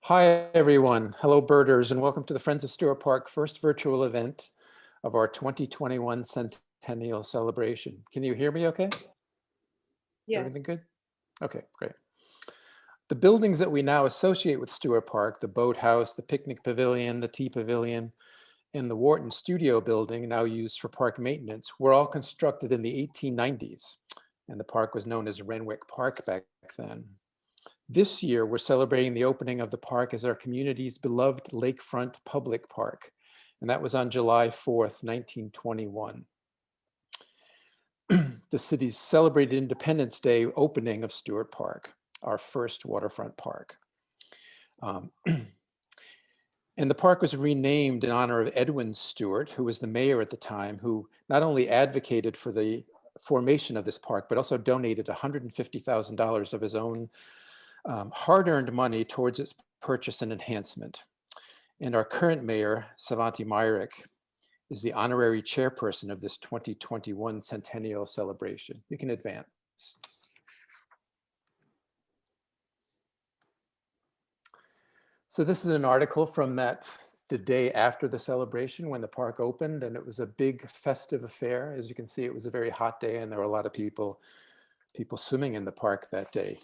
Hi, everyone. Hello, birders, and welcome to the Friends of Stewart Park first virtual event of our 2021 Centennial Celebration. Can you hear me okay? Yeah. Everything good? Okay, great. The buildings that we now associate with Stewart Park, the boathouse, the picnic pavilion, the tea pavilion, and the Wharton Studio building, now used for park maintenance, were all constructed in the 1890s, and the park was known as Renwick Park back then. This year, we're celebrating the opening of the park as our community's beloved lakefront public park, and that was on July 4th, 1921. The city's celebrated Independence Day opening of Stewart Park, our first waterfront park. And the park was renamed in honor of Edwin Stewart, who was the mayor at the time, who not only advocated for the formation of this park, but also donated $150,000 of his own hard-earned money towards its purchase and enhancement. And our current mayor, Savanti Myrick, is the honorary chairperson of this 2021 Centennial Celebration. You can advance. So this is an article from the day after the celebration when the park opened, and it was a big festive affair. As you can see, it was a very hot day and there were a lot of people swimming in the park that day.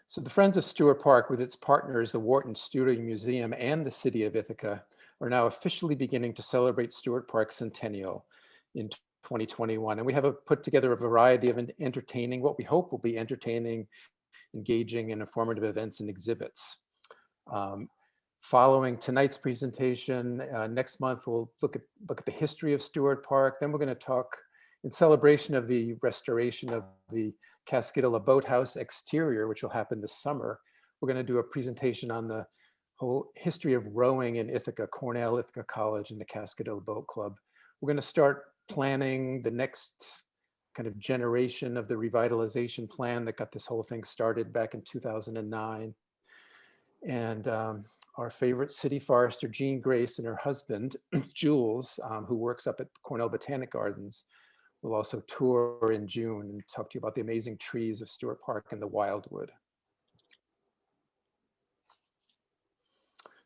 So the Friends of Stewart Park, with its partners, the Wharton Studio Museum and the City of Ithaca, are now officially beginning to celebrate Stewart Park Centennial in 2021. And we have put together a variety of entertaining, what we hope will be entertaining, engaging, and informative events and exhibits. Following tonight's presentation, next month we'll look at the history of Stewart Park. Then we're going to talk in celebration of the restoration of the Cascadilla Boathouse exterior, which will happen this summer. We're going to do a presentation on the whole history of rowing in Ithaca, Cornell Ithaca College and the Cascadilla Boat Club. We're going to start planning the next kind of generation of the revitalization plan that got this whole thing started back in 2009. And our favorite city forester, Jean Grace, and her husband, Jules, who works up at Cornell Botanic Gardens, will also tour in June and talk to you about the amazing trees of Stewart Park and the wildwood.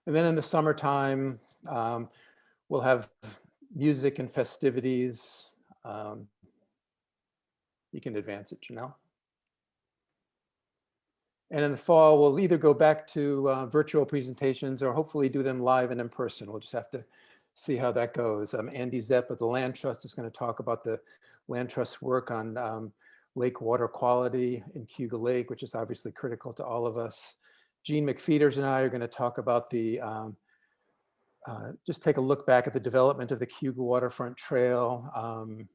And then in the summertime, we'll have music and festivities. You can advance it, Janelle. And in the fall, we'll either go back to virtual presentations or hopefully do them live and in person. We'll just have to see how that goes. Andy Zepp of the Land Trust is going to talk about the Land Trust's work on lake water quality in Cayuga Lake, which is obviously critical to all of us. Gene McFeeters and I are going to talk about just take a look back at the development of the Cayuga Waterfront Trail,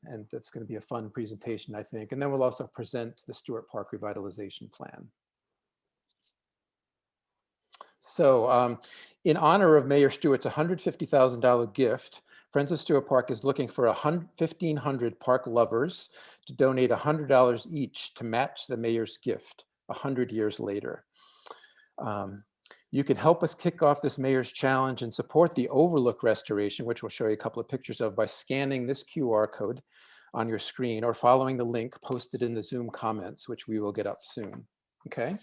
and that's going to be a fun presentation, I think. And then we'll also present the Stewart Park Revitalization Plan. So in honor of Mayor Stewart's $150,000 gift, Friends of Stewart Park is looking for 1,500 park lovers to donate $100 each to match the mayor's gift 100 years later. You can help us kick off this mayor's challenge and support the Overlook Restoration, which we'll show you a couple of pictures of, by scanning this QR code on your screen or following the link posted in the Zoom comments, which we will get up soon. Okay.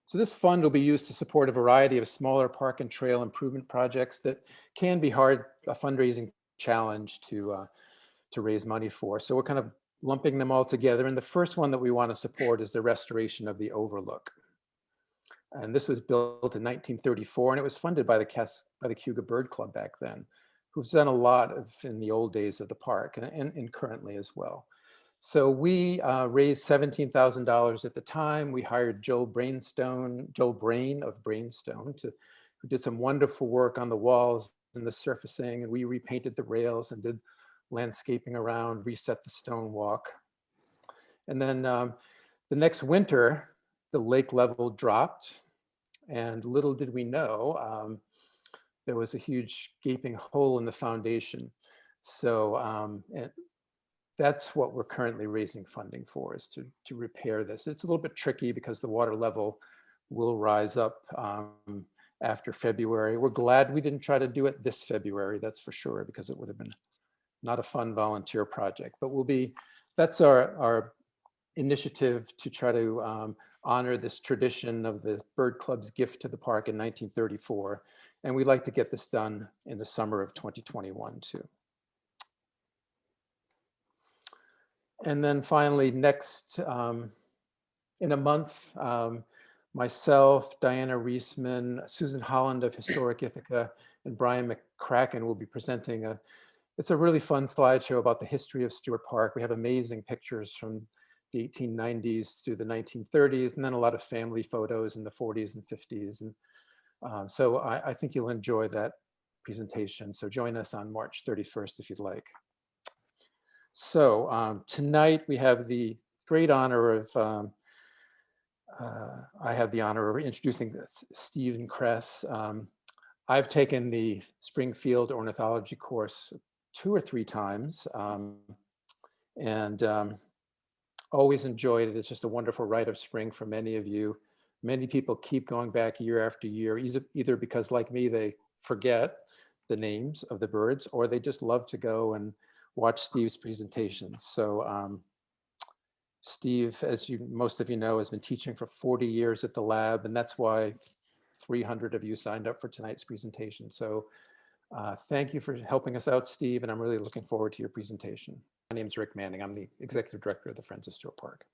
So this fund will be used to support a variety of smaller park and trail improvement projects that can be a fundraising challenge to raise money for. So we're kind of lumping them all together. And the first one that we want to support is the restoration of the Overlook. And this was built in 1934, and it was funded by the Cayuga Bird Club back then, who's done a lot in the old days of the park and currently as well. So we raised $17,000 at the time. We hired Joel Brain of Brainstone, who did some wonderful work on the walls and the surfacing, and we repainted the rails and did landscaping around, reset the stone walk. And then the next winter, the lake level dropped, and little did we know, there was a huge gaping hole in the foundation. So that's what we're currently raising funding for, is to repair this. It's a little bit tricky because the water level will rise up after February. We're glad we didn't try to do it this February, that's for sure, because it would have been not a fun volunteer project. But that's our initiative to try to honor this tradition of the Bird Club's gift to the park in 1934. And we'd like to get this done in the summer of 2021 too. And then finally, next, in a month, myself, Diana Reisman, Susan Holland of Historic Ithaca, and Brian McCracken will be presenting it's a really fun slideshow about the history of Stewart Park. We have amazing pictures from the 1890s through the 1930s, and then a lot of family photos in the 40s and 50s. And so I think you'll enjoy that presentation. So join us on March 31st if you'd like. So tonight we have the great honor of, I have the honor of introducing Steve Kress. I've taken the Spring Field Ornithology course 2 or 3 times and always enjoyed it. It's just a wonderful rite of spring for many of you. Many people keep going back year after year, either because like me, they forget the names of the birds, or they just love to go and watch Steve's presentations. So Steve, as most of you know, has been teaching for 40 years at the lab, and that's why 300 of you signed up for tonight's presentation. So thank you for helping us out, Steve, and I'm really looking forward to your presentation. My name is Rick Manning. I'm the Executive Director of the Friends of Stewart Park.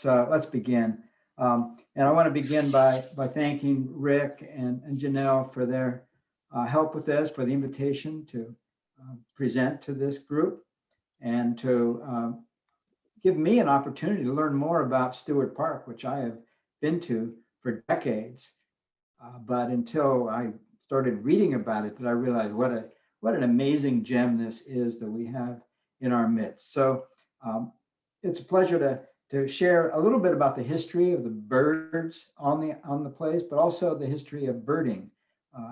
Let's begin. And I want to begin by thanking Rick and Janelle for their help with this, for the invitation to present to this group, and to give me an opportunity to learn more about Stewart Park, which I have been to for decades. But until I started reading about it, did I realize what an amazing gem this is that we have in our midst. So it's a pleasure to share a little bit about the history of the birds on the place, but also the history of birding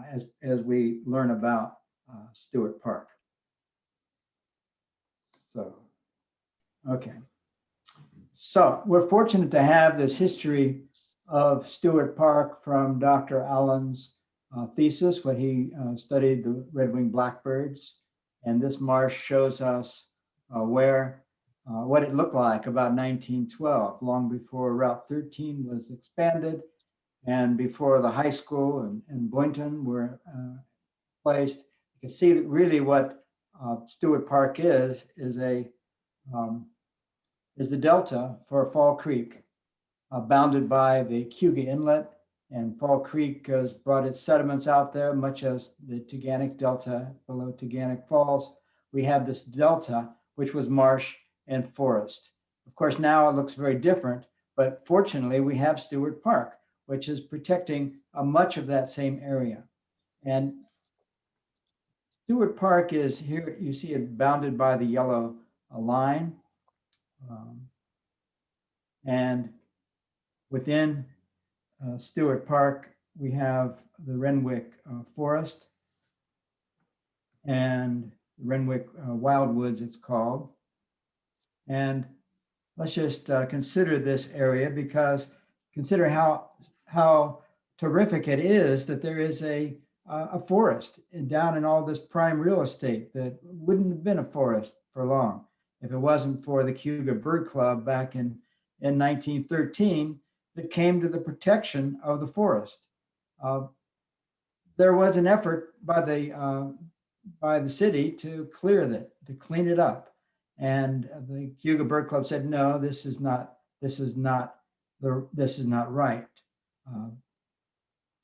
as we learn about Stewart Park. So, okay. So we're fortunate to have this history of Stewart Park from Dr. Allen's thesis, when he studied the red-winged blackbirds. And this marsh shows us what it looked like about 1912, long before Route 13 was expanded and before the high school and Boynton were placed. You can see that really what Stewart Park is the delta for Fall Creek, bounded by the Cayuga Inlet, and Fall Creek has brought its sediments out there, much as the Teganic Delta below Teganic Falls. We have this delta, which was marsh and forest. Of course, now it looks very different, but fortunately we have Stewart Park, which is protecting much of that same area. And Stewart Park is here, you see it bounded by the yellow line. And within Stewart Park, we have the Renwick Forest and Renwick Wildwoods, it's called. And let's just consider this area, because consider how terrific it is that there is a forest down in all this prime real estate that wouldn't have been a forest for long if it wasn't for the Cayuga Bird Club back in 1913 that came to the protection of the forest. There was an effort by the city to clean it up. And the Cayuga Bird Club said, no, this is not right.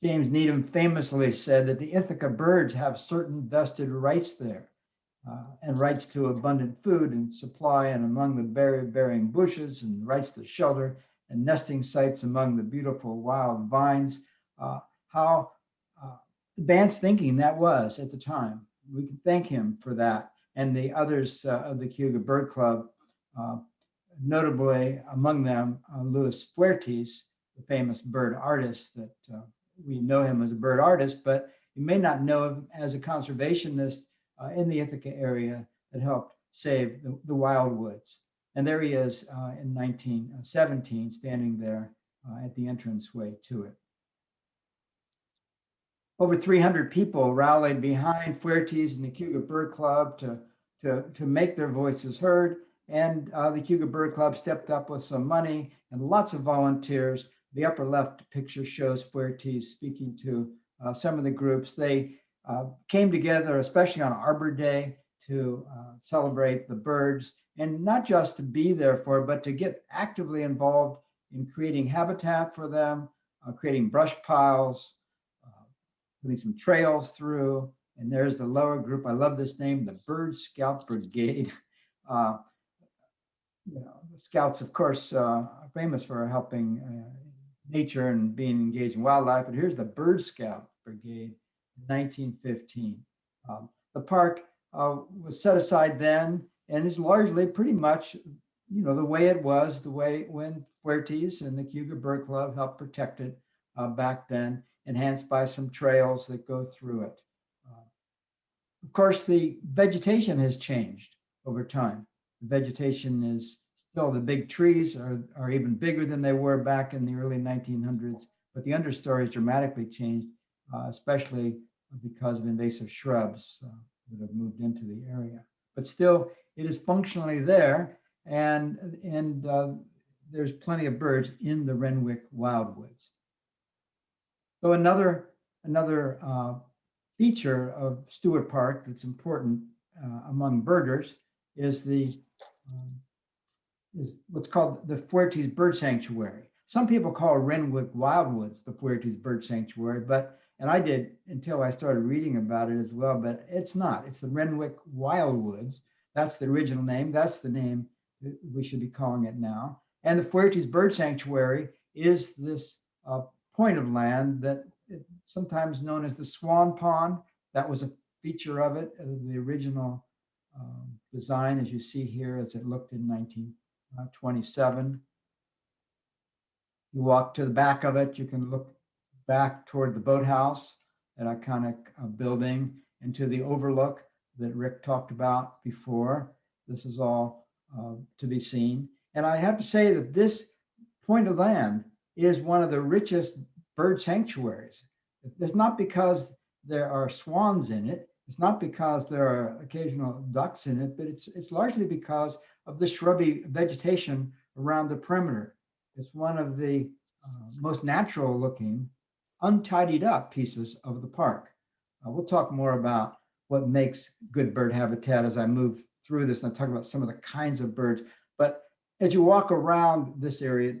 James Needham famously said that the Ithaca birds have certain vested rights there, and rights to abundant food and supply and among the berry-bearing bushes, and rights to shelter and nesting sites among the beautiful wild vines. How advanced thinking that was at the time. We can thank him for that. And the others of the Cayuga Bird Club, notably among them, Louis Fuertes, the famous bird artist that we know him as a bird artist, but you may not know him as a conservationist in the Ithaca area that helped save the wildwoods. And there he is in 1917, standing there at the entranceway to it. over 300 people rallied behind Fuertes and the Cayuga Bird Club to make their voices heard. And the Cayuga Bird Club stepped up with some money and lots of volunteers. The upper left picture shows Fuertes speaking to some of the groups. They came together, especially on Arbor Day, to celebrate the birds, and not just to be there for, but to get actively involved in creating habitat for them, creating brush piles, putting some trails through. And there's the lower group. I love this name, the Bird Scout Brigade. The Scouts, of course, are famous for helping nature and being engaged in wildlife, but here's the Bird Scout Brigade, 1915. The park was set aside then and is largely pretty much, the way it was, the way when Fuertes and the Cayuga Bird Club helped protect it back then, enhanced by some trails that go through it. Of course, the vegetation has changed over time. The vegetation is still, the big trees are even bigger than they were back in the early 1900s, but the understory has dramatically changed, especially because of invasive shrubs that have moved into the area. But still, it is functionally there, and there's plenty of birds in the Renwick wildwoods. So another feature of Stewart Park that's important among birders is what's called the Fuertes Bird Sanctuary. Some people call Renwick Wildwoods the Fuertes Bird Sanctuary, and I did until I started reading about it as well, but it's not. It's the Renwick Wildwoods. That's the original name. That's the name that we should be calling it now. And the Fuertes Bird Sanctuary is this point of land that sometimes known as the Swan Pond. That was a feature of it, the original design, as you see here, as it looked in 1927. You walk to the back of it, you can look back toward the boathouse, that iconic building, and to the overlook that Rick talked about before. This is all to be seen. And I have to say that this point of land is one of the richest bird sanctuaries. It's not because there are swans in it. It's not because there are occasional ducks in it, but it's largely because of the shrubby vegetation around the perimeter. It's one of the most natural looking, untidied up pieces of the park. We'll talk more about what makes good bird habitat as I move through this, and I'll talk about some of the kinds of birds. But as you walk around this area,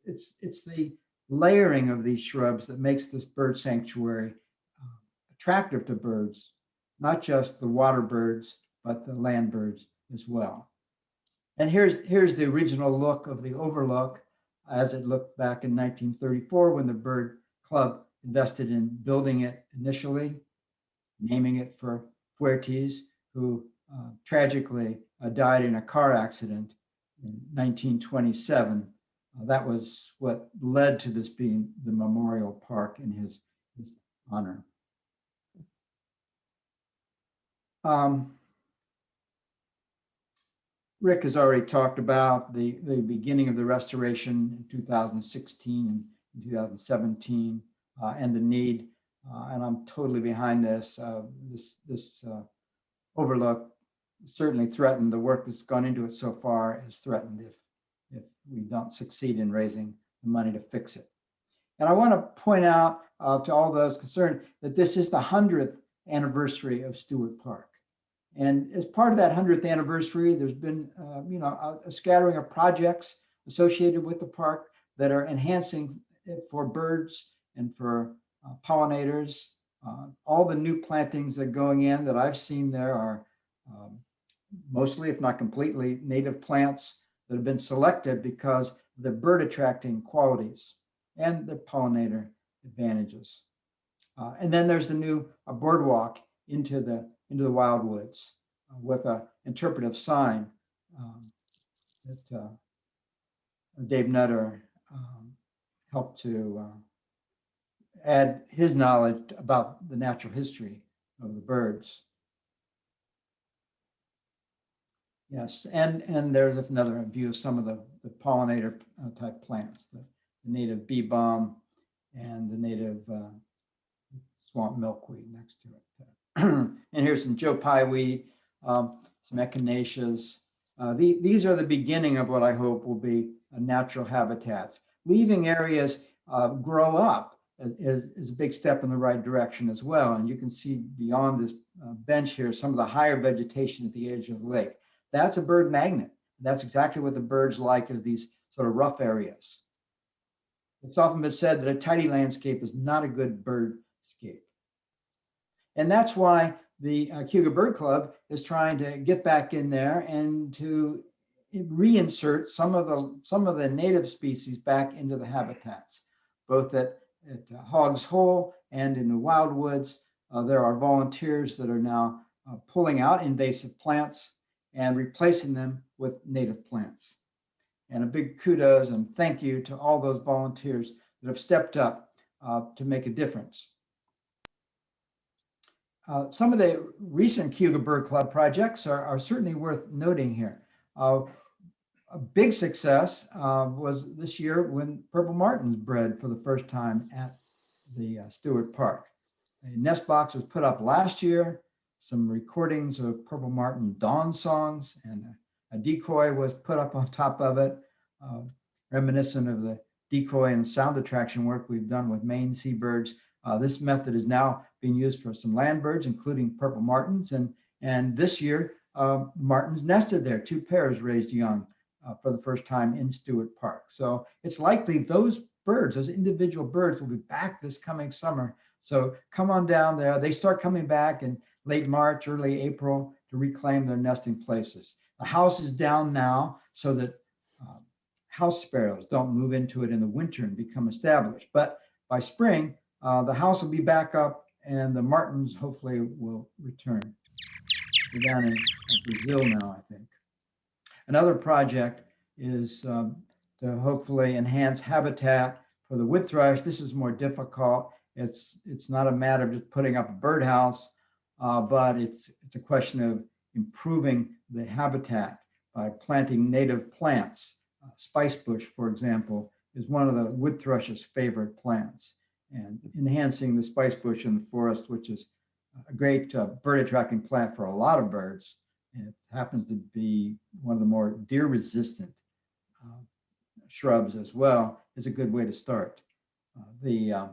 it's the layering of these shrubs that makes this bird sanctuary attractive to birds, not just the water birds, but the land birds as well. And here's the original look of the overlook as it looked back in 1934 when the Bird Club invested in building it initially, naming it for Fuertes, who tragically died in a car accident in 1927. That was what led to this being the memorial park in his honor. Rick has already talked about the beginning of the restoration in 2016 and 2017 and the need, and I'm totally behind this. This overlook certainly threatened, the work that's gone into it so far is threatened if we don't succeed in raising the money to fix it. And I want to point out to all those concerned that this is the 100th anniversary of Stewart Park. And as part of that 100th anniversary, there's been a scattering of projects associated with the park that are enhancing it for birds and for pollinators. All the new plantings that are going in that I've seen there are mostly, if not completely, native plants that have been selected because of the bird attracting qualities and the pollinator advantages. And then there's the new boardwalk into the wildwoods with an interpretive sign that Dave Nutter helped to add his knowledge about the natural history of the birds. Yes, and there's another view of some of the pollinator type plants, the native bee balm and the native swamp milkweed next to it. And here's some Joe Pye weed, some echinaceas. These are the beginning of what I hope will be natural habitats. Leaving areas grow up is a big step in the right direction as well. And you can see beyond this bench here, some of the higher vegetation at the edge of the lake. That's a bird magnet. That's exactly what the birds like, is these sort of rough areas. It's often been said that a tidy landscape is not a good birdscape. And that's why the Cayuga Bird Club is trying to get back in there and to reinsert some of the native species back into the habitats, both at Hog's Hole and in the wildwoods. There are volunteers that are now pulling out invasive plants and replacing them with native plants. And a big kudos and thank you to all those volunteers that have stepped up to make a difference. Some of the recent Cayuga Bird Club projects are certainly worth noting here. A big success was this year when purple martins bred for the first time at the Stewart Park. A nest box was put up last year, some recordings of purple martin dawn songs, and a decoy was put up on top of it, reminiscent of the decoy and sound attraction work we've done with Maine seabirds. This method is now being used for some land birds, including purple martins. And this year, martins nested there. 2 pairs raised young for the first time in Stewart Park. So it's likely those birds, those individual birds, will be back this coming summer. So come on down there. They start coming back in late March, early April to reclaim their nesting places. The house is down now so that house sparrows don't move into it in the winter and become established. But by spring, the house will be back up and the martins hopefully will return. We're down in Brazil now, I think. Another project is to hopefully enhance habitat for the wood thrush. This is more difficult. It's not a matter of just putting up a birdhouse, but it's a question of improving the habitat by planting native plants. Spice bush, for example, is one of the wood thrush's favorite plants, and enhancing the spice bush in the forest, which is a great bird attracting plant for a lot of birds. And it happens to be one of the more deer resistant shrubs as well, is a good way to start. The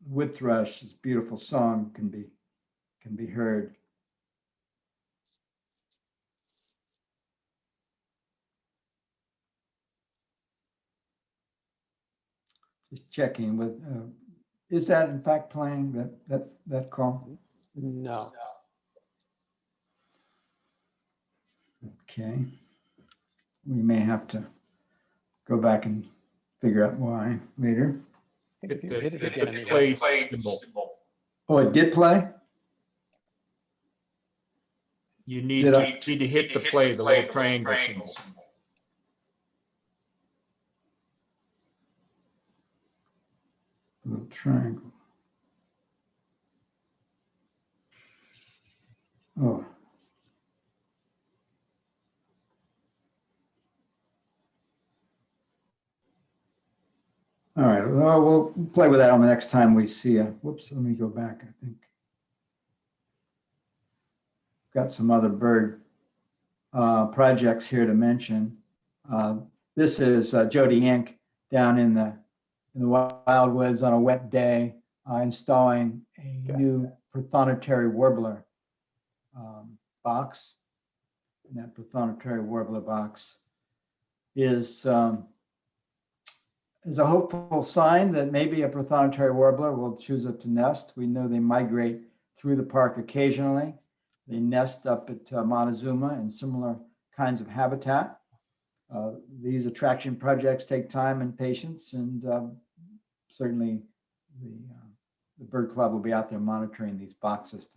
wood thrush's beautiful song can be heard. Just checking with, is that in fact playing that call? No. Okay. We may have to go back and figure out why later. I think if you hit it again, it play symbol. Oh, it did play? You need to hit the play, the little triangle symbol. Little triangle. Oh. All right, well, we'll play with that on the next time we see a, whoops, let me go back, I think. Got some other bird projects here to mention. This is Jody Inc. down in the wildwoods on a wet day, installing a new prothonotary warbler box. And that prothonotary warbler box is a hopeful sign that maybe a prothonotary warbler will choose it to nest. We know they migrate through the park occasionally. They nest up at Montezuma and similar kinds of habitat. These attraction projects take time and patience, and certainly the Bird Club will be out there monitoring these boxes,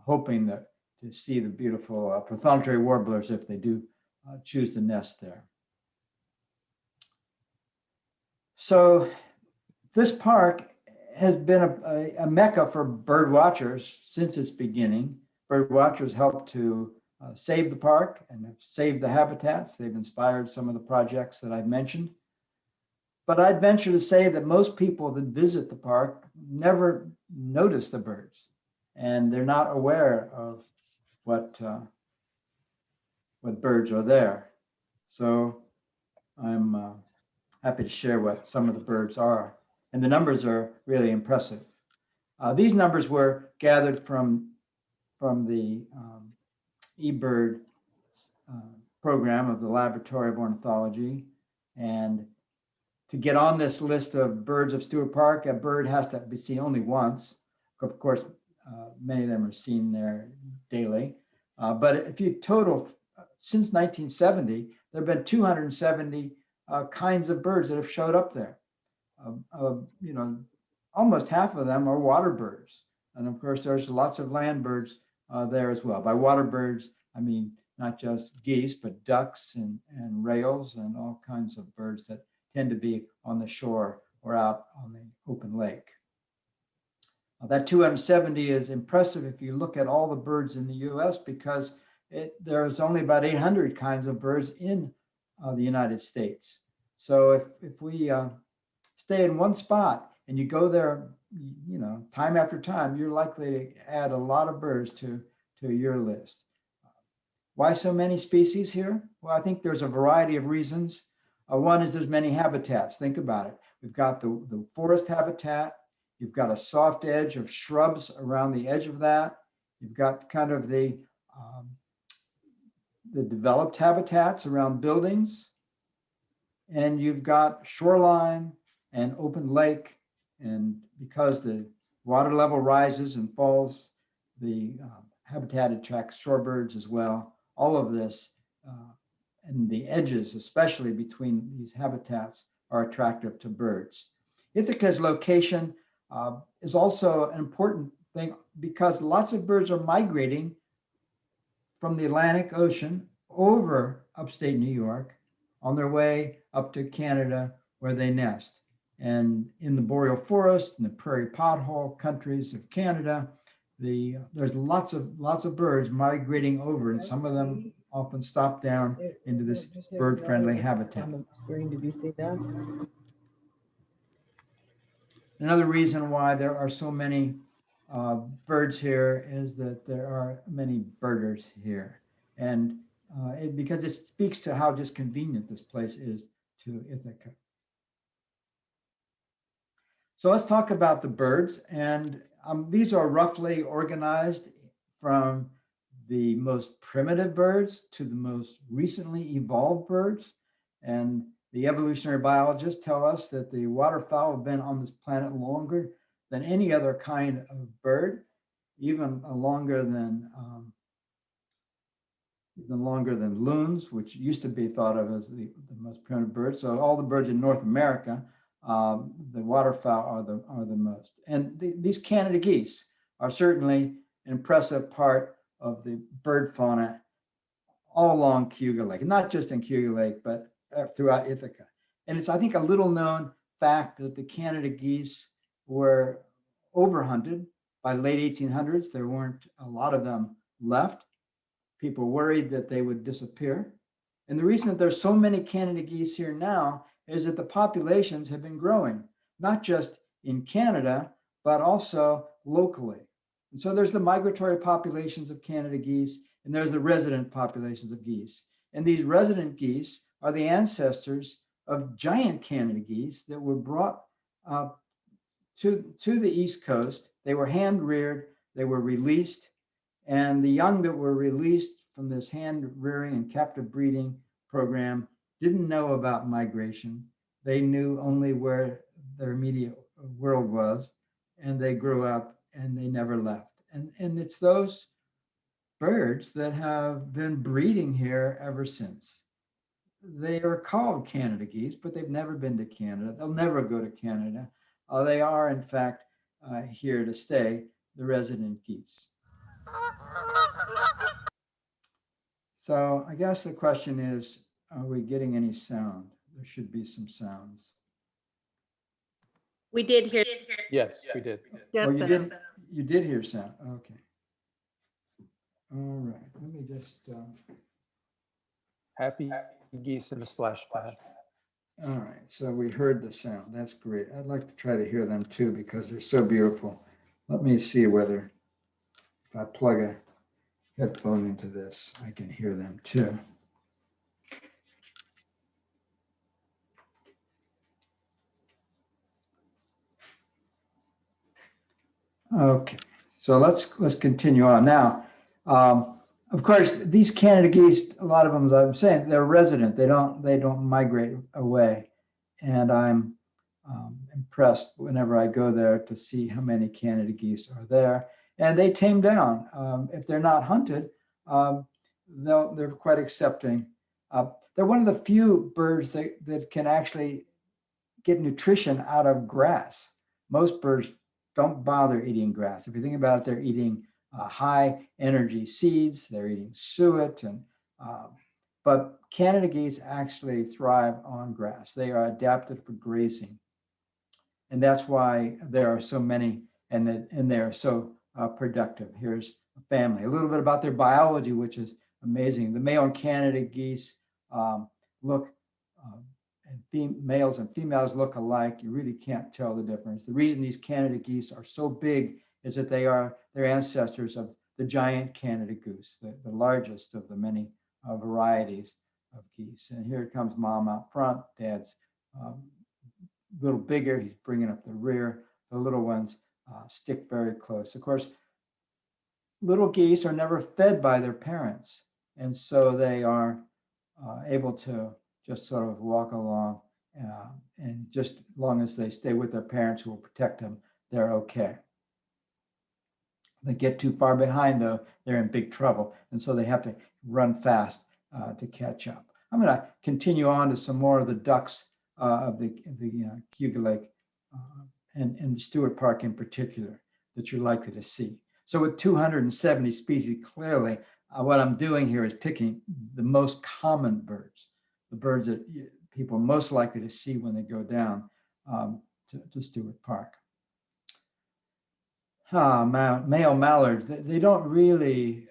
hoping to see the beautiful prothonotary warblers if they do choose to nest there. So this park has been a mecca for bird watchers since its beginning. Bird watchers helped to save the park and have saved the habitats. They've inspired some of the projects that I've mentioned. but I'd venture to say that most people that visit the park never notice the birds, and they're not aware of what birds are there. So I'm happy to share what some of the birds are, and the numbers are really impressive. These numbers were gathered from the eBird program of the Laboratory of Ornithology. And to get on this list of birds of Stewart Park, a bird has to be seen only once. Of course, many of them are seen there daily. But if you total, since 1970, there have been 270 kinds of birds that have showed up there. You know, almost half of them are water birds. And of course, there's lots of land birds there as well. By water birds, I mean not just geese, but ducks and rails and all kinds of birds that tend to be on the shore or out on the open lake. That 270 is impressive if you look at all the birds in the US, because there's only about 800 kinds of birds in the United States. So if we stay in one spot and you go there, you know, time after time, you're likely to add a lot of birds to your list. Why so many species here? Well, I think there's a variety of reasons. One is there's many habitats. Think about it. We've got the forest habitat. You've got a soft edge of shrubs around the edge of that. You've got kind of the developed habitats around buildings. And you've got shoreline and open lake. And because the water level rises and falls, the habitat attracts shorebirds as well. All of this and the edges, especially between these habitats, are attractive to birds. Ithaca's location is also an important thing because lots of birds are migrating from the Atlantic Ocean over upstate New York on their way up to Canada, where they nest. And in the boreal forest and the prairie pothole countries of Canada, there's lots of birds migrating over, and some of them often stop down into this bird-friendly habitat. Did you see that? Another reason why there are so many birds here is that there are many birders here, and because it speaks to how just convenient this place is to Ithaca. So let's talk about the birds, and these are roughly organized from the most primitive birds to the most recently evolved birds. And the evolutionary biologists tell us that the waterfowl have been on this planet longer than any other kind of bird, even longer than loons, which used to be thought of as the most primitive bird. So all the birds in North America, the waterfowl are the most. And these Canada geese are certainly an impressive part of the bird fauna all along Cayuga Lake, and not just in Cayuga Lake, but throughout Ithaca. And it's, I think, a little known fact that the Canada geese were overhunted by the late 1800s. There weren't a lot of them left. People worried that they would disappear. And the reason that there's so many Canada geese here now is that the populations have been growing, not just in Canada, but also locally. And so there's the migratory populations of Canada geese, and there's the resident populations of geese. And these resident geese are the ancestors of giant Canada geese that were brought to the East Coast. They were hand reared, they were released, and the young that were released from this hand rearing and captive breeding program didn't know about migration. They knew only where their immediate world was, and they grew up and they never left. And it's those birds that have been breeding here ever since. They are called Canada geese, but they've never been to Canada. They'll never go to Canada. They are, in fact, here to stay, the resident geese. So I guess the question is, are we getting any sound? There should be some sounds. We did hear. Yes, we did. Oh, you did hear sound. Okay. All right. Let me just. Happy geese in the splash pad. All right, so we heard the sound. That's great. I'd like to try to hear them too because they're so beautiful. Let me see whether if I plug a headphone into this, I can hear them too. Okay, so let's continue on now. Of course, these Canada geese, a lot of them, as I'm saying, they're resident. They don't migrate away, and I'm impressed whenever I go there to see how many Canada geese are there. And they tame down. If they're not hunted, they're quite accepting. They're one of the few birds that can actually get nutrition out of grass. Most birds don't bother eating grass. If you think about it, they're eating high energy seeds, they're eating suet, but Canada geese actually thrive on grass. They are adapted for grazing. And that's why there are so many and they're so productive. Here's a family, a little bit about their biology, which is amazing. The male and Canada geese look and males and females look alike. You really can't tell the difference. The reason these Canada geese are so big is that they're ancestors of the giant Canada goose, the largest of the many varieties of geese. And here comes mom out front. Dad's a little bigger. He's bringing up the rear. The little ones stick very close. Of course, little geese are never fed by their parents. And so they are able to just sort of walk along, and just as long as they stay with their parents who will protect them, they're okay. They get too far behind though, they're in big trouble. And so they have to run fast to catch up. I'm gonna continue on to some more of the ducks of the Cayuga Lake and Stewart Park in particular that you're likely to see. So with 270 species, clearly what I'm doing here is picking the most common birds, the birds that people are most likely to see when they go down to Stewart Park. Male mallards, they don't really,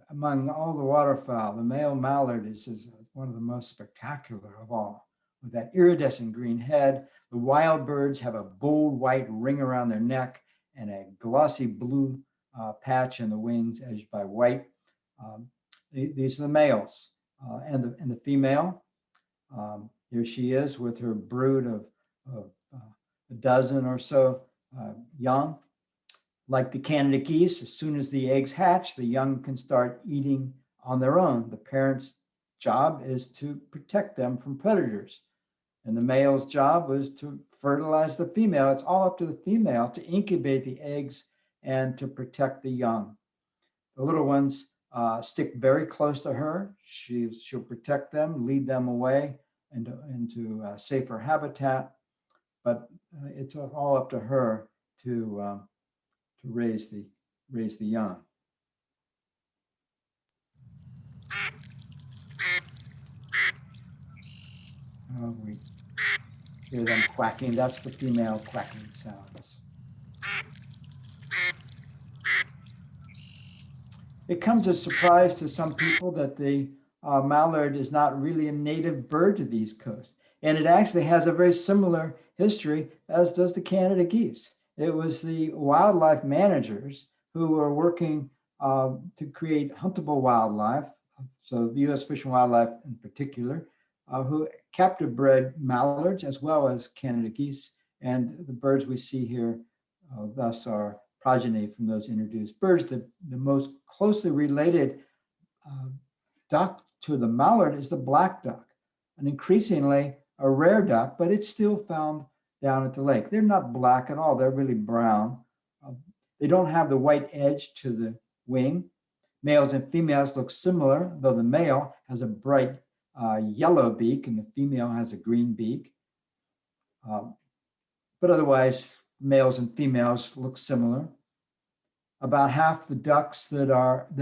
among all the waterfowl, the male mallard is one of the most spectacular of all. With that iridescent green head, the wild birds have a bold white ring around their neck and a glossy blue patch in the wings edged by white. These are the males, and the female. Here she is with her brood of a dozen or so young. Like the Canada geese, as soon as the eggs hatch, the young can start eating on their own. The parent's job is to protect them from predators. And the male's job was to fertilize the female. It's all up to the female to incubate the eggs and to protect the young. The little ones stick very close to her. She'll protect them, lead them away into safer habitat, but it's all up to her to raise the young. We hear them quacking. That's the female quacking sounds. It comes as a surprise to some people that the mallard is not really a native bird to these coasts. And it actually has a very similar history as does the Canada geese. It was the wildlife managers who were working to create huntable wildlife, so the U.S. Fish and Wildlife in particular, who captive bred mallards as well as Canada geese. And the birds we see here thus are progeny from those introduced birds. The most closely related duck to the mallard is the black duck, an increasingly a rare duck, but it's still found down at the lake. They're not black at all, they're really brown. They don't have the white edge to the wing. Males and females look similar, though the male has a bright yellow beak and the female has a green beak. But otherwise, males and females look similar. About half the ducks that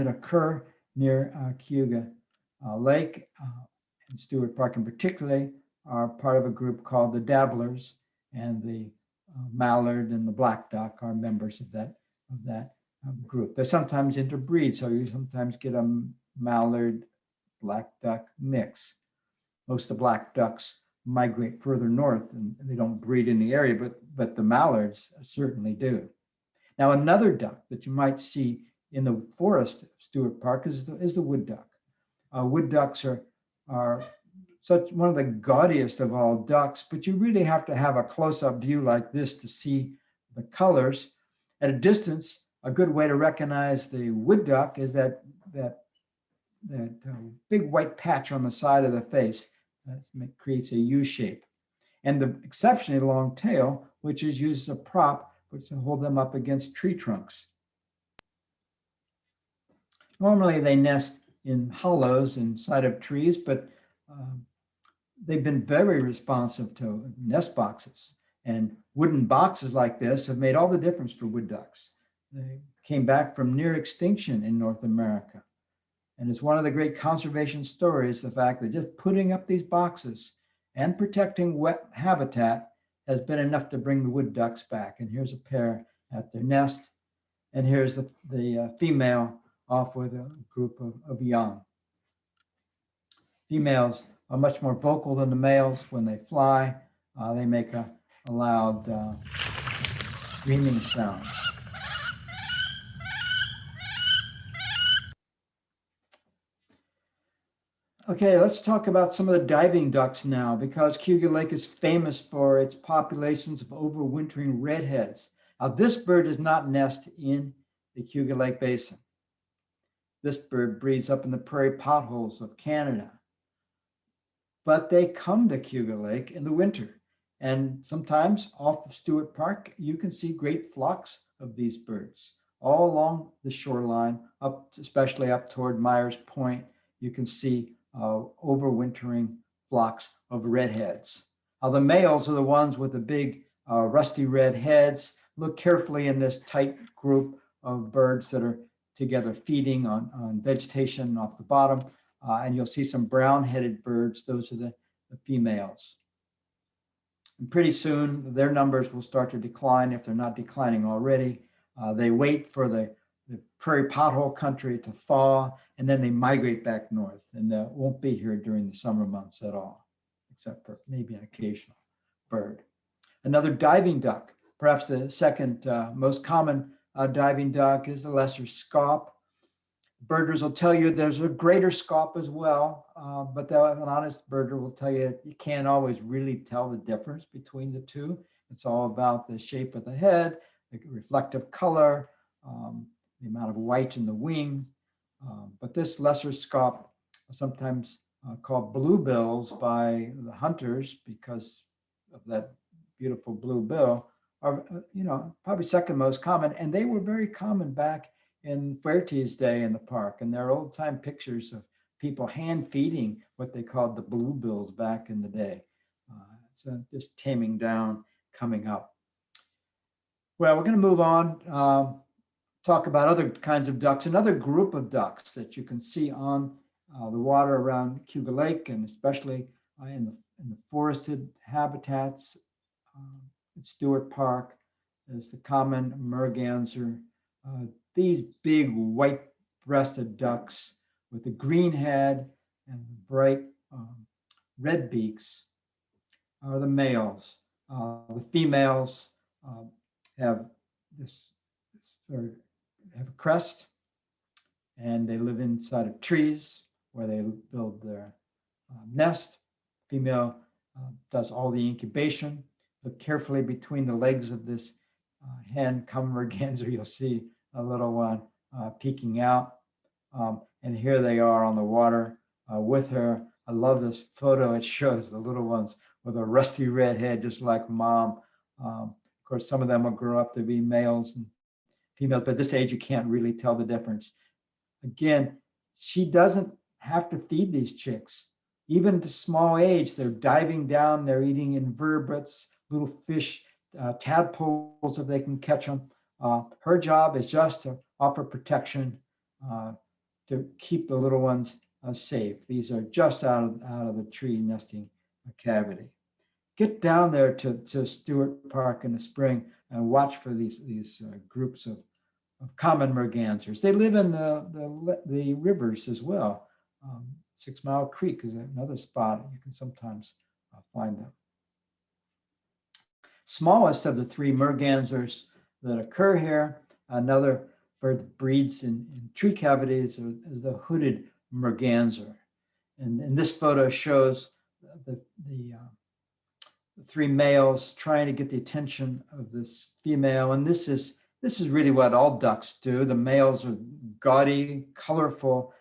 occur near Cayuga Lake and Stewart Park in particular are part of a group called the dabblers, and the mallard and the black duck are members of that group. They sometimes interbreed, so you sometimes get a mallard black duck mix. Most of the black ducks migrate further north, and they don't breed in the area, but the mallards certainly do. Now, another duck that you might see in the forest of Stewart Park is the wood duck. Wood ducks are such one of the gaudiest of all ducks, but you really have to have a close-up view like this to see the colors. At a distance, a good way to recognize the wood duck is that big white patch on the side of the face that creates a U shape, and the exceptionally long tail, which is used as a prop, which to hold them up against tree trunks. Normally, they nest in hollows inside of trees, but they've been very responsive to nest boxes. And wooden boxes like this have made all the difference for wood ducks. They came back from near extinction in North America. And it's one of the great conservation stories, the fact that just putting up these boxes and protecting wet habitat has been enough to bring the wood ducks back. And here's a pair at their nest. And here's the female off with a group of young. Females are much more vocal than the males when they fly. They make a loud screaming sound. Okay, let's talk about some of the diving ducks now, because Cayuga Lake is famous for its populations of overwintering redheads. Now, this bird does not nest in the Cayuga Lake Basin. This bird breeds up in the prairie potholes of Canada. But they come to Cayuga Lake in the winter. And sometimes off of Stewart Park, you can see great flocks of these birds all along the shoreline, especially up toward Myers Point. You can see overwintering flocks of redheads. The males are the ones with the big rusty red heads. Look carefully in this tight group of birds that are together feeding on vegetation off the bottom. And you'll see some brown-headed birds. Those are the females. And pretty soon, their numbers will start to decline if they're not declining already. They wait for the prairie pothole country to thaw, and then they migrate back north, and they won't be here during the summer months at all, except for maybe an occasional bird. Another diving duck, perhaps the second most common diving duck, is the lesser scaup. Birders will tell you there's a greater scaup as well, but an honest birder will tell you you can't always really tell the difference between the two. It's all about the shape of the head, the reflective color, the amount of white in the wing. But this lesser scaup, sometimes called bluebills by the hunters because of that beautiful blue bill, are probably second most common, and they were very common back in Fuertes' day in the park. And there are old-time pictures of people hand feeding what they called the bluebills back in the day. It's just taming down coming up. Well, we're going to move on, talk about other kinds of ducks, another group of ducks that you can see on the water around Cayuga Lake, and especially in the forested habitats at Stewart Park, is the common Merganser. These big white-breasted ducks with the green head and bright red beaks are the males. The females have have a crest, and they live inside of trees where they build their nest. Female does all the incubation. Look carefully between the legs of this hen, common merganser. You'll see a little one peeking out. And here they are on the water with her. I love this photo. It shows the little ones with a rusty red head, just like mom. Of course, some of them will grow up to be males and females, but at this age, you can't really tell the difference. Again, she doesn't have to feed these chicks. Even at a small age, they're diving down, they're eating invertebrates, little fish, tadpoles if they can catch them. Her job is just to offer protection to keep the little ones safe. These are just out of the tree nesting cavity. Get down there to Stewart Park in the spring and watch for these groups of common mergansers. They live in the rivers as well. 6 Mile Creek is another spot you can sometimes find them. Smallest of the three mergansers that occur here, another bird that breeds in tree cavities, is the hooded merganser. And this photo shows the three males trying to get the attention of this female. And this is really what all ducks do. The males are gaudy, colorful,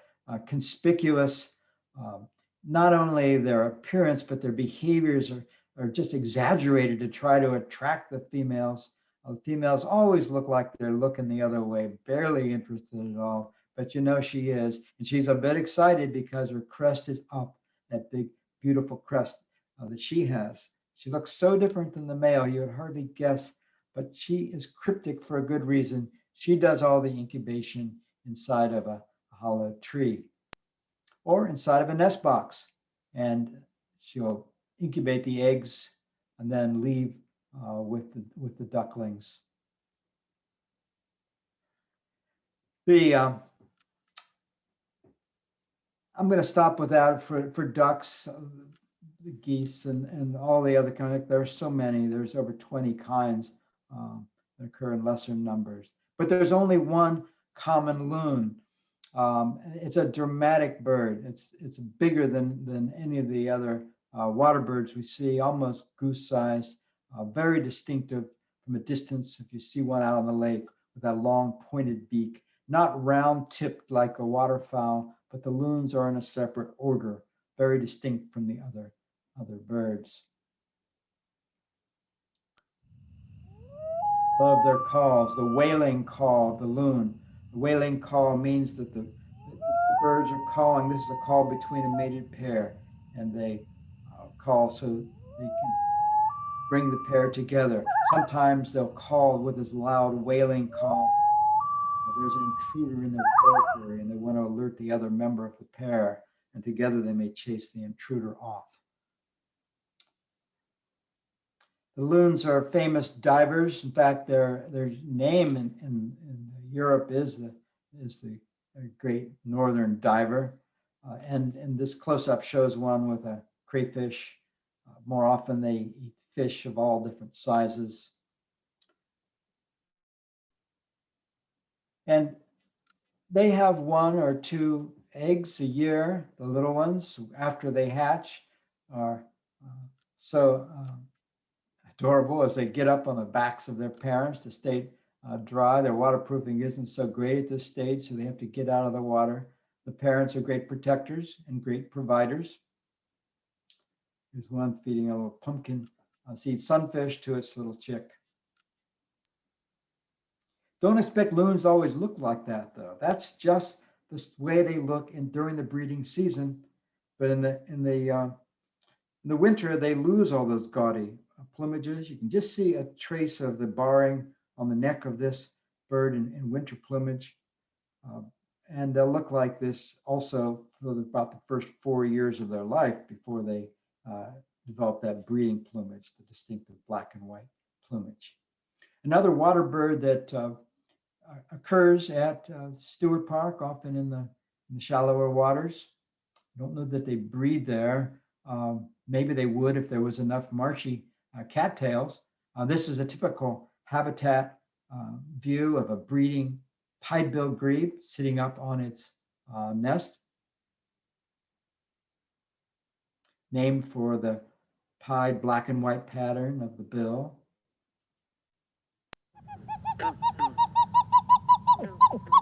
conspicuous. Not only their appearance, but their behaviors are just exaggerated to try to attract the females. The females always look like they're looking the other way, barely interested at all. But you know she is. And she's a bit excited because her crest is up, that big, beautiful crest that she has. She looks so different than the male, you would hardly guess, but she is cryptic for a good reason. She does all the incubation inside of a hollow tree or inside of a nest box. And she'll incubate the eggs and then leave with the ducklings. I'm going to stop with that for ducks, the geese, and all the other kinds. There are so many. There's over 20 kinds that occur in lesser numbers. But there's only one common loon. It's a dramatic bird. It's bigger than any of the other water birds we see, almost goose-sized, very distinctive from a distance if you see one out on the lake with that long pointed beak, not round-tipped like a waterfowl, but the loons are in a separate order, very distinct from the other birds. Love their calls, the wailing call of the loon. The wailing call means that the birds are calling. This is a call between a mated pair, and they call so they can bring the pair together. Sometimes they'll call with this loud wailing call. There's an intruder in their territory and they want to alert the other member of the pair, and together they may chase the intruder off. The loons are famous divers. In fact, their name in Europe is the great northern diver. And this close-up shows one with a crayfish. More often they eat fish of all different sizes. And they have 1 or 2 eggs a year. The little ones, after they hatch, are so adorable as they get up on the backs of their parents to stay dry. Their waterproofing isn't so great at this stage, so they have to get out of the water. The parents are great protectors and great providers. Here's one feeding a little pumpkin seed sunfish to its little chick. Don't expect loons to always look like that, though. That's just the way they look during the breeding season. But in the winter, they lose all those gaudy plumages. You can just see a trace of the barring on the neck of this bird in winter plumage. And they'll look like this also for about the first 4 years of their life before they develop that breeding plumage, the distinctive black and white plumage. Another water bird that occurs at Stewart Park, often in the shallower waters. I don't know that they breed there. Maybe they would if there was enough marshy cattails. This is a typical habitat view of a breeding pied-billed grebe sitting up on its nest, named for the pied black and white pattern of the bill.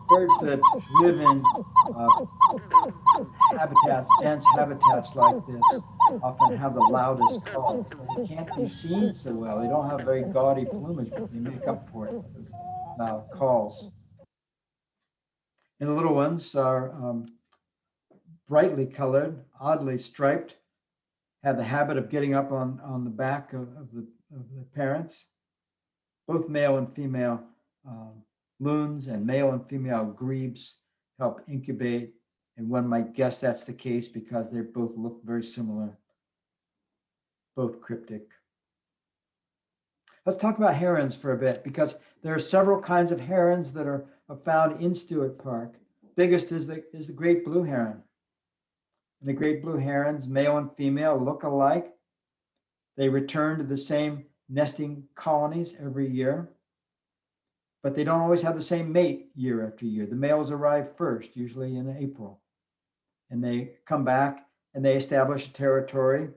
Birds that live in habitats, dense habitats like this, often have the loudest calls. They can't be seen so well. They don't have very gaudy plumage, but they make up for it with those loud calls. And the little ones are brightly colored, oddly striped, have the habit of getting up on the back of the parents. Both male and female loons and male and female grebes help incubate, and one might guess that's the case because they both look very similar, both cryptic. Let's talk about herons for a bit, because there are several kinds of herons that are found in Stewart Park. Biggest is the great blue heron. And the great blue herons, male and female, look alike. They return to the same nesting colonies every year, but they don't always have the same mate year after year. The males arrive first, usually in April, and they come back and they establish a territory.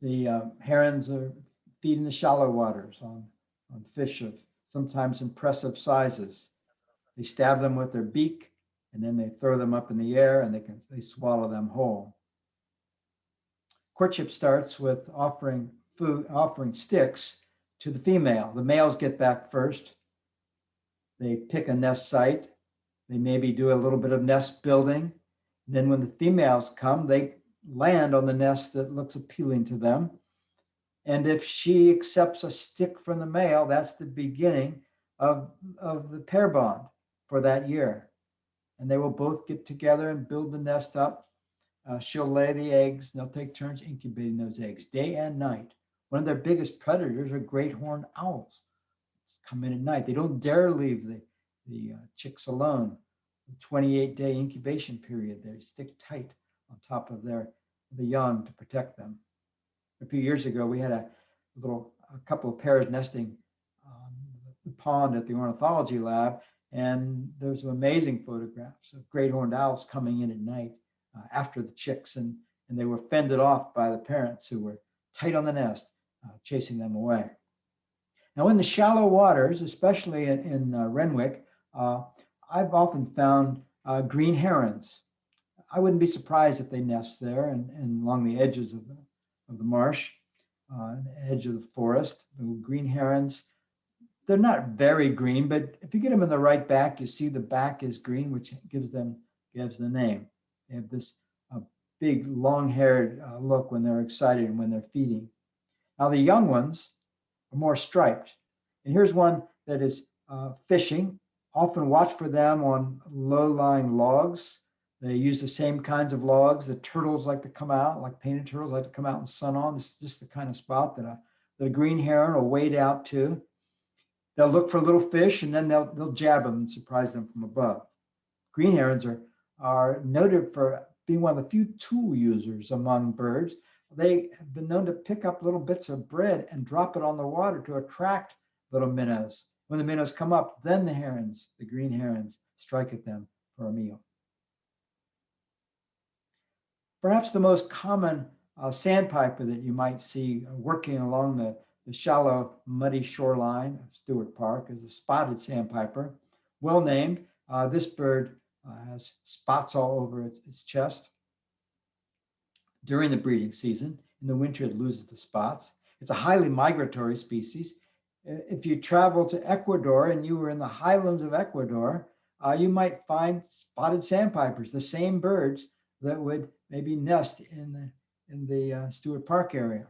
The herons are feeding the shallow waters on fish of sometimes impressive sizes. They stab them with their beak, and then they throw them up in the air, and they swallow them whole. Courtship starts with offering sticks to the female. The males get back first. They pick a nest site. They maybe do a little bit of nest building. And then when the females come, they land on the nest that looks appealing to them. And if she accepts a stick from the male, that's the beginning of the pair bond for that year. And they will both get together and build the nest up. She'll lay the eggs, and they'll take turns incubating those eggs day and night. One of their biggest predators are great horned owls. Come in at night. They don't dare leave the chicks alone. The 28-day incubation period, they stick tight on top of the young to protect them. A few years ago, we had a couple of pairs nesting on the pond at the ornithology lab, and there's some amazing photographs of great horned owls coming in at night after the chicks, and they were fended off by the parents who were tight on the nest, chasing them away. Now, in the shallow waters, especially in Renwick, I've often found green herons. I wouldn't be surprised if they nest there and along the edges of the marsh, the edge of the forest. The green herons, they're not very green, but if you get them in the right back, you see the back is green, which gives the name. They have this big, long-haired look when they're excited and when they're feeding. Now, the young ones are more striped. And here's one that is fishing. Often watch for them on low-lying logs. They use the same kinds of logs. The turtles like to come out, like painted turtles like to come out and sun on. This is just the kind of spot that a green heron will wade out to. They'll look for little fish, and then they'll jab them and surprise them from above. Green herons are noted for being one of the few tool users among birds. They have been known to pick up little bits of bread and drop it on the water to attract little minnows. When the minnows come up, then the green herons, strike at them for a meal. Perhaps the most common sandpiper that you might see working along the shallow, muddy shoreline of Stewart Park is the spotted sandpiper. Well named. This bird has spots all over its chest during the breeding season. In the winter, it loses the spots. It's a highly migratory species. If you travel to Ecuador and you were in the highlands of Ecuador, you might find spotted sandpipers, the same birds that would maybe nest in the Stewart Park area.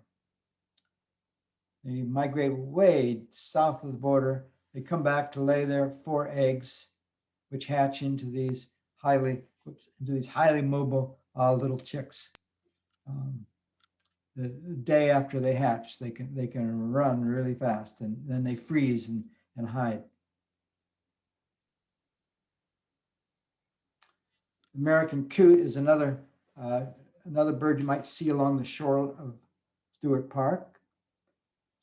They migrate way south of the border. They come back to lay their 4 eggs, which hatch into these highly mobile little chicks. The day after they hatch, they can run really fast, and then they freeze and hide. American coot is another bird you might see along the shore of Stewart Park.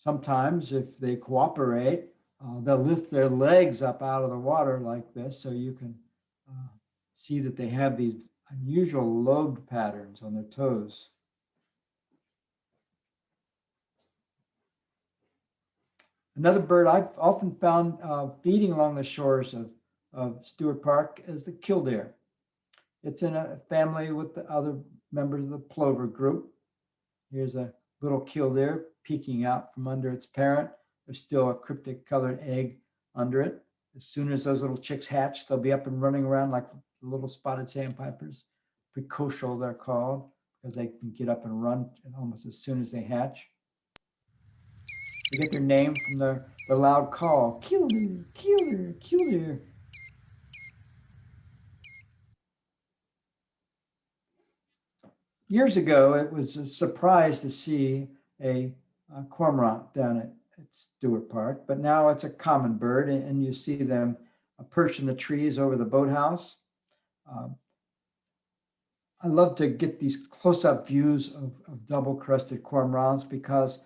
Sometimes, if they cooperate, they'll lift their legs up out of the water like this, so you can see that they have these unusual lobed patterns on their toes. Another bird I've often found feeding along the shores of Stewart Park is the kildare. It's in a family with the other members of the plover group. Here's a little kildare peeking out from under its parent. There's still a cryptic colored egg under it. As soon as those little chicks hatch, they'll be up and running around like the little spotted sandpipers. Precocial, they're called, because they can get up and run almost as soon as they hatch. They get their name from the loud call, kildare, kildare, kildare. Years ago, it was a surprise to see a cormorant down at Stewart Park, but now it's a common bird, and you see them perched in the trees over the boathouse. I love to get these close-up views of double-crested cormorants because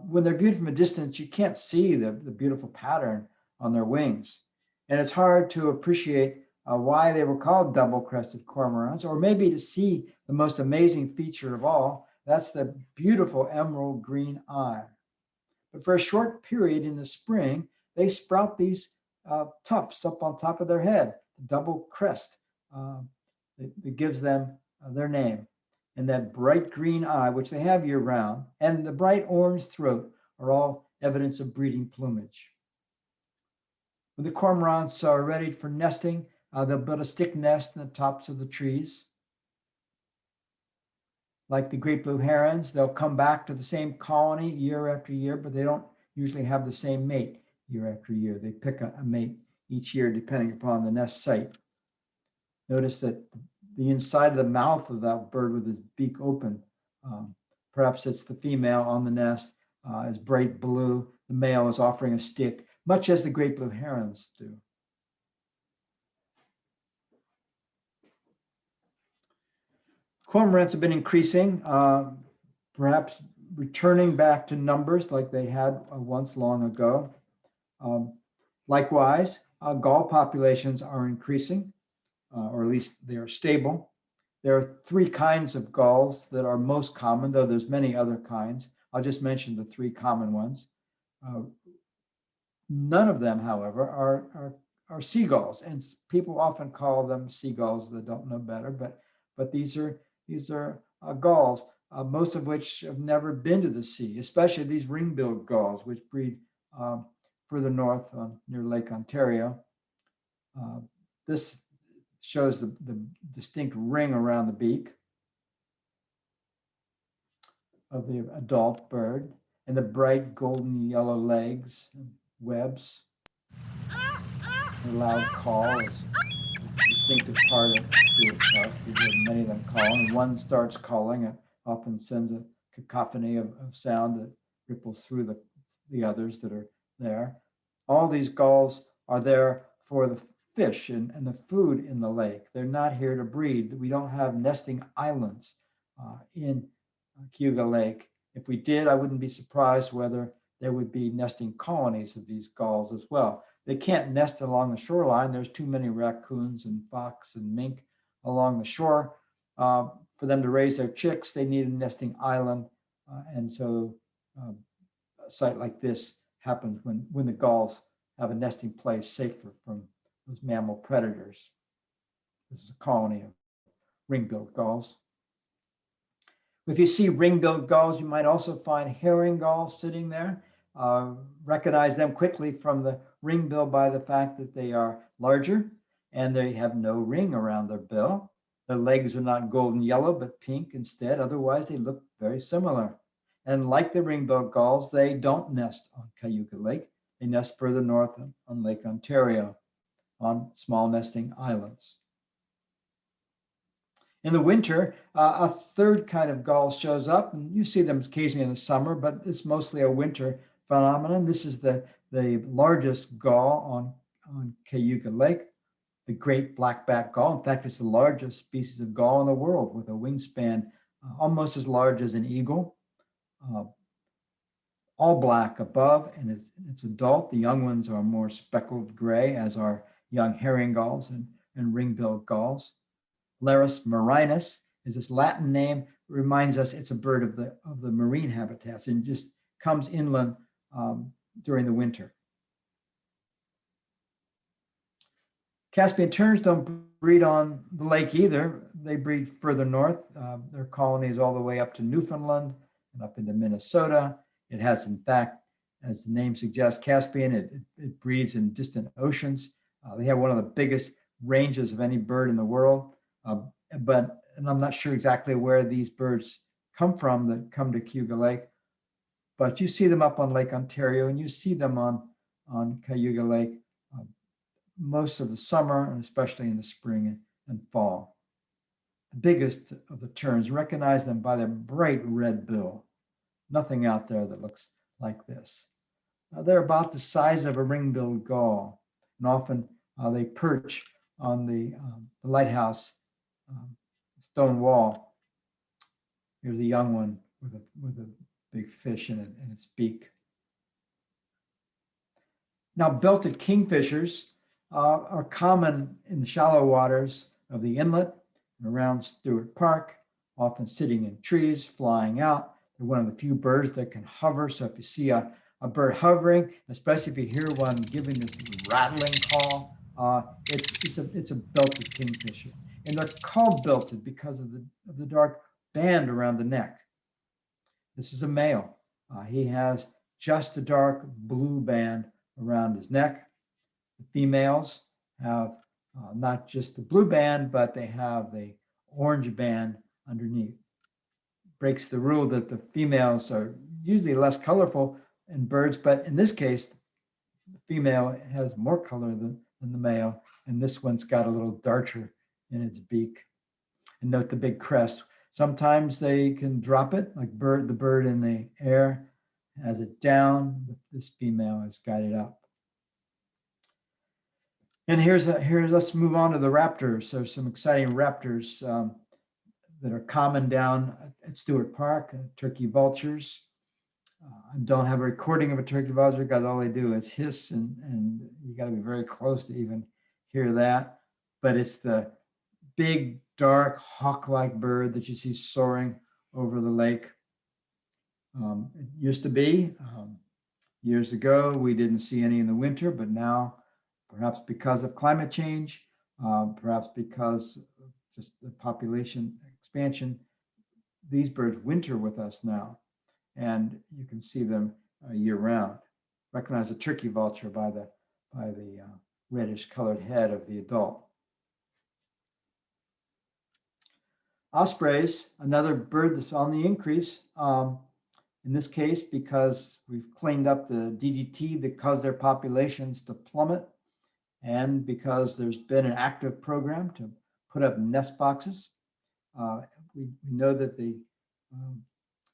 when they're viewed from a distance, you can't see the beautiful pattern on their wings. And it's hard to appreciate why they were called double-crested cormorants, or maybe to see the most amazing feature of all, that's the beautiful emerald green eye. But for a short period in the spring, they sprout these tufts up on top of their head, the double crest. That gives them their name. And that bright green eye, which they have year round, and the bright orange throat are all evidence of breeding plumage. When the cormorants are ready for nesting, they'll build a stick nest in the tops of the trees. Like the great blue herons, they'll come back to the same colony year after year, but they don't usually have the same mate year after year. They pick a mate each year depending upon the nest site. Notice that the inside of the mouth of that bird with his beak open, perhaps it's the female on the nest, is bright blue. The male is offering a stick, much as the great blue herons do. Cormorants have been increasing, perhaps returning back to numbers like they had once long ago. Likewise, gull populations are increasing, or at least they are stable. There are three kinds of gulls that are most common, though there's many other kinds. I'll just mention the three common ones. None of them, however, are seagulls, and people often call them seagulls that don't know better, but these are gulls, most of which have never been to the sea, especially these ring-billed gulls, which breed further north near Lake Ontario. This shows the distinct ring around the beak of the adult bird and the bright golden yellow legs and webs. The loud call is a distinctive part of Stewart Park. We've heard many of them call, and one starts calling, it often sends a cacophony of sound that ripples through the others that are there. All these gulls are there for the fish and the food in the lake. They're not here to breed. We don't have nesting islands in Cayuga Lake. If we did, I wouldn't be surprised whether there would be nesting colonies of these gulls as well. They can't nest along the shoreline. There's too many raccoons and fox and mink along the shore. For them to raise their chicks, they need a nesting island. And so a site like this happens when the gulls have a nesting place safer from those mammal predators. This is a colony of ring-billed gulls. If you see ring-billed gulls, you might also find herring gulls sitting there. Recognize them quickly from the ring bill by the fact that they are larger and they have no ring around their bill. Their legs are not golden yellow, but pink instead. Otherwise, they look very similar. And like the ring-billed gulls, they don't nest on Cayuga Lake. They nest further north on Lake Ontario, on small nesting islands. In the winter, a third kind of gull shows up, and you see them occasionally in the summer, but it's mostly a winter phenomenon. This is the largest gull on Cayuga Lake, the great black-backed gull. In fact, it's the largest species of gull in the world, with a wingspan almost as large as an eagle. All black above, and it's adult. The young ones are more speckled gray, as are young herring gulls and ring-billed gulls. Larus marinus is this Latin name, reminds us it's a bird of the marine habitats and just comes inland during the winter. Caspian terns don't breed on the lake either. They breed further north. Their colony is all the way up to Newfoundland and up into Minnesota. It has, in fact, as the name suggests, Caspian, it breeds in distant oceans. They have one of the biggest ranges of any bird in the world. And I'm not sure exactly where these birds come from that come to Cayuga Lake, but you see them up on Lake Ontario and you see them on Cayuga Lake most of the summer, and especially in the spring and fall. The biggest of the terns, recognize them by their bright red bill. Nothing out there that looks like this. They're about the size of a ring-billed gull, and often they perch on the lighthouse stone wall. Here's a young one with a big fish in its beak. Now, belted kingfishers are common in the shallow waters of the inlet and around Stewart Park, often sitting in trees, flying out. They're one of the few birds that can hover. So if you see a bird hovering, especially if you hear one giving this rattling call, it's a belted kingfisher. And they're called belted because of the dark band around the neck. This is a male. He has just a dark blue band around his neck. The females have not just the blue band, but they have the orange band underneath. Breaks the rule that the females are usually less colorful in birds, but in this case, the female has more color than the male, and this one's got a little darker in its beak. And note the big crest. Sometimes they can drop it, like the bird in the air has it down. This female has got it up. And here's let's move on to the raptors. So some exciting raptors that are common down at Stewart Park. Turkey vultures. I don't have a recording of a turkey vulture because all they do is hiss, and you got to be very close to even hear that. But it's the big, dark, hawk-like bird that you see soaring over the lake. It used to be, years ago, we didn't see any in the winter, but now, perhaps because of climate change, perhaps because of just the population expansion, these birds winter with us now, and you can see them year-round. Recognize a turkey vulture by the reddish-colored head of the adult. Ospreys, another bird that's on the increase. In this case, because we've cleaned up the DDT that caused their populations to plummet, and because there's been an active program to put up nest boxes, we know that the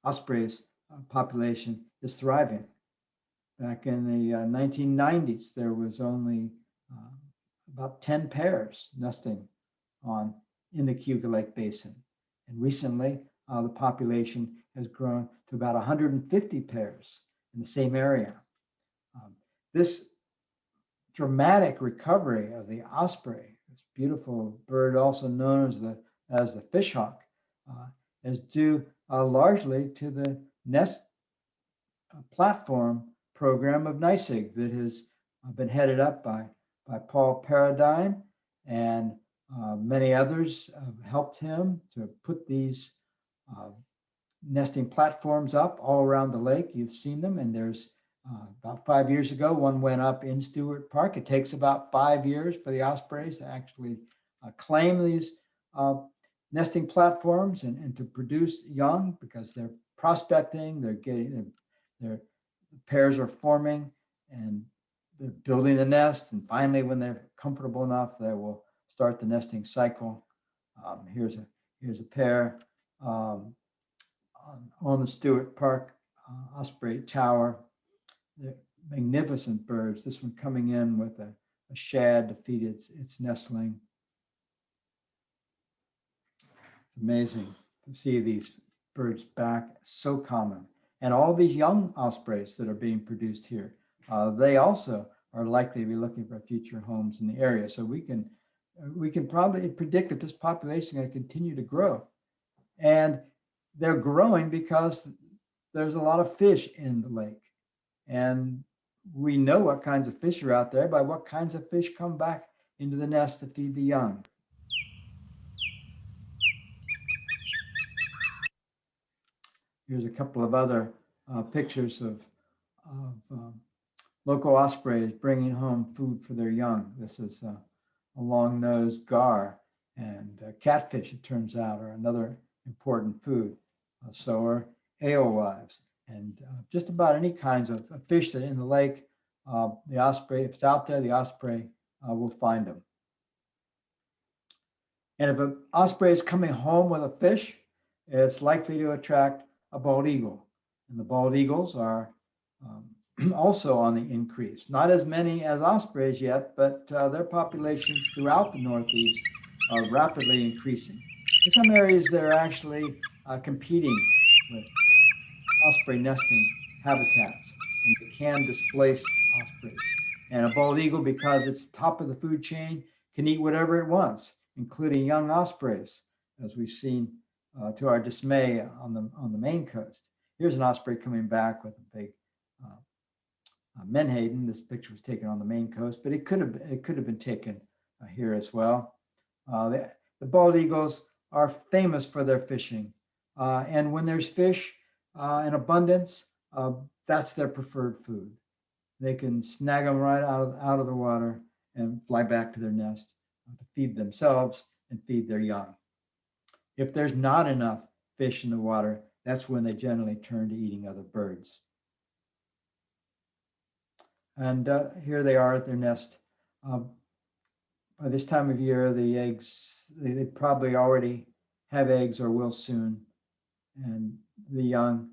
ospreys population is thriving. Back in the 1990s, there was only about 10 pairs nesting in the Cayuga Lake Basin. And recently, the population has grown to about 150 pairs in the same area. This dramatic recovery of the osprey, this beautiful bird also known as the fishhawk, is due largely to the nest platform program of NYSEG that has been headed up by Paul Paradine, and many others have helped him to put these nesting platforms up all around the lake. You've seen them, and there's about 5 years ago, one went up in Stewart Park. It takes about 5 years for the ospreys to actually claim these nesting platforms and to produce young, because they're prospecting, their pairs are forming, and they're building the nest. And finally, when they're comfortable enough, they will start the nesting cycle. Here's a pair on the Stewart Park osprey tower. They're magnificent birds. This one coming in with a shad to feed its nestling. It's amazing to see these birds back, so common. And all these young ospreys that are being produced here, they also are likely to be looking for future homes in the area. So we can probably predict that this population is going to continue to grow. And they're growing because there's a lot of fish in the lake. And we know what kinds of fish are out there by what kinds of fish come back into the nest to feed the young. Here's a couple of other pictures of local ospreys bringing home food for their young. This is a long-nosed gar, and catfish, it turns out, are another important food. So are alewives, and just about any kinds of fish that are in the lake. The osprey, if it's out there, the osprey will find them. And if an osprey is coming home with a fish, it's likely to attract a bald eagle. And the bald eagles are also on the increase. Not as many as ospreys yet, but their populations throughout the Northeast are rapidly increasing. In some areas, they're actually competing with osprey nesting habitats, and they can displace ospreys. And a bald eagle, because it's top of the food chain, can eat whatever it wants, including young ospreys, as we've seen to our dismay on the Maine coast. Here's an osprey coming back with a big menhaden. This picture was taken on the Maine coast, but it could have been taken here as well. The bald eagles are famous for their fishing, and when there's fish in abundance, that's their preferred food. They can snag them right out of the water and fly back to their nest to feed themselves and feed their young. If there's not enough fish in the water, that's when they generally turn to eating other birds. And here they are at their nest. By this time of year, the eggs, they probably already have eggs or will soon. And the young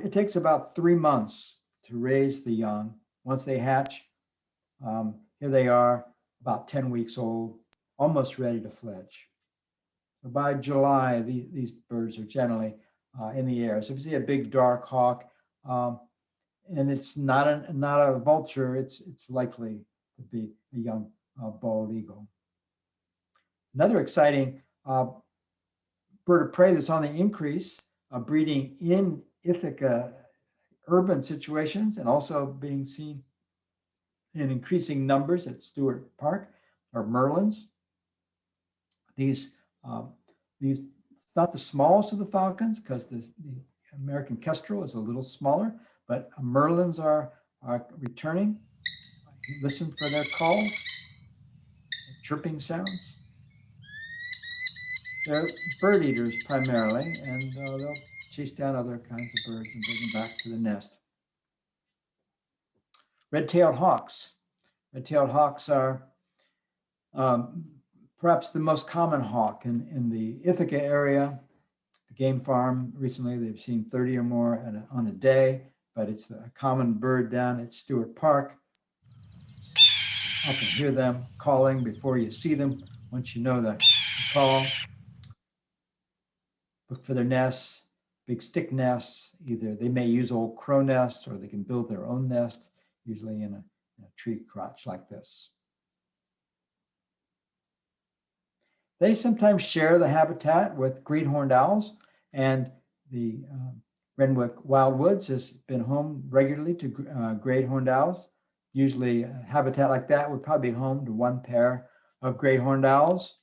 it takes about 3 months to raise the young. Once they hatch, here they are, about 10 weeks old, almost ready to fledge. So by July, these birds are generally in the air. So if you see a big dark hawk, and it's not a vulture, it's likely to be a young bald eagle. Another exciting bird of prey that's on the increase, breeding in Ithaca urban situations and also being seen in increasing numbers at Stewart Park, are merlins. These it's not the smallest of the falcons, because the American kestrel is a little smaller, but merlins are returning. Listen for their calls, chirping sounds. They're bird eaters primarily, and they'll chase down other kinds of birds and bring them back to the nest. Red-tailed hawks. Red-tailed hawks are perhaps the most common hawk in the Ithaca area. The game farm, recently they've seen 30 or more on a day, but it's a common bird down at Stewart Park. You often hear them calling before you see them. Once you know the call, look for their nests, big stick nests. Either they may use old crow nests, or they can build their own nest, usually in a tree crotch like this. They sometimes share the habitat with great horned owls, and the Renwick Wildwoods has been home regularly to great horned owls. Usually a habitat like that would probably be home to one pair of great horned owls.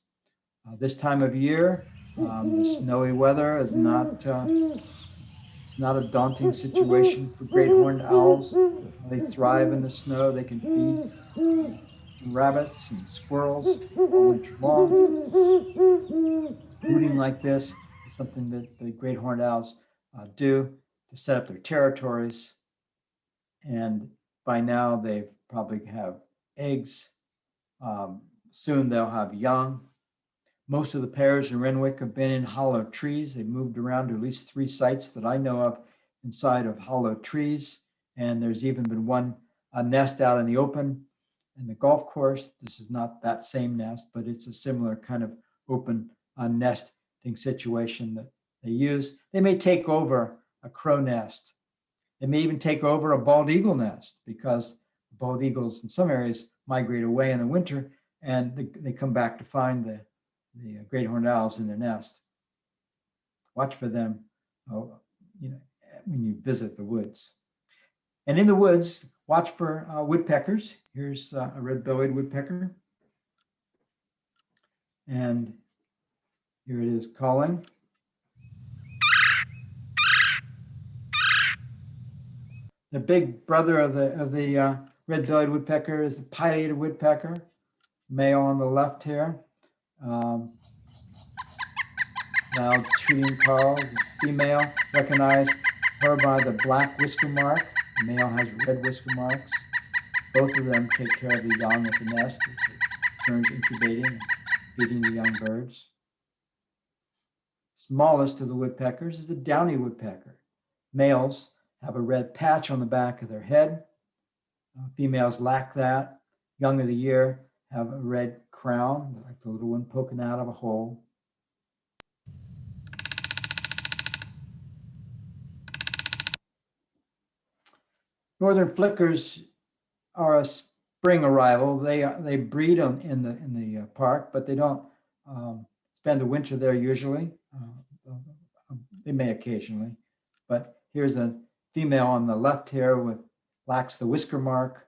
This time of year, the snowy weather is not it's not a daunting situation for great horned owls. They thrive in the snow. They can feed rabbits and squirrels all winter long. Rooting like this is something that the great horned owls do to set up their territories. And by now, they probably have eggs. Soon they'll have young. Most of the pairs in Renwick have been in hollow trees. They've moved around to at least 3 sites that I know of inside of hollow trees. And there's even been one nest out in the open in the golf course. This is not that same nest, but it's a similar kind of open nesting situation that they use. They may take over a crow nest. They may even take over a bald eagle nest, because bald eagles in some areas migrate away in the winter, and they come back to find the great horned owls in their nest. Watch for them, when you visit the woods. And in the woods, watch for woodpeckers. Here's a red-bellied woodpecker. And here it is calling. The big brother of the red-bellied woodpecker is the pileated woodpecker, male on the left here. Now tooting call. The female, recognize her by the black whisker mark. The male has red whisker marks. Both of them take care of the young at the nest as it turns incubating and feeding the young birds. Smallest of the woodpeckers is the downy woodpecker. Males have a red patch on the back of their head. Females lack that. Young of the year have a red crown, like the little one poking out of a hole. Northern flickers are a spring arrival. They breed them in the park, but they don't spend the winter there usually. They may occasionally, but here's a female on the left here with lacks the whisker mark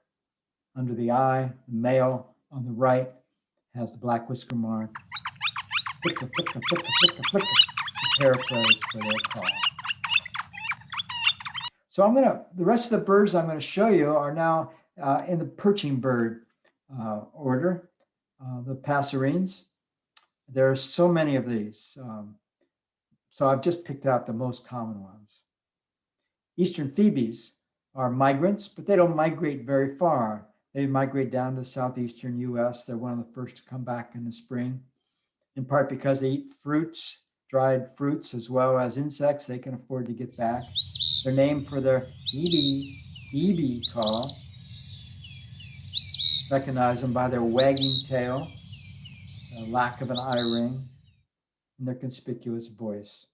under the eye. The male on the right has the black whisker mark. Flicker, flicker, flicker, flicker, flicker. To paraphrase for their call. So the rest of the birds I'm going to show you are now in the perching bird order, the passerines. There are so many of these. So I've just picked out the most common ones. Eastern phoebes are migrants, but they don't migrate very far. They migrate down to the southeastern US. They're one of the first to come back in the spring, in part because they eat fruits, dried fruits, as well as insects they can afford to get back. They're named for their EB call. Recognize them by their wagging tail, the lack of an eye ring, and their conspicuous voice.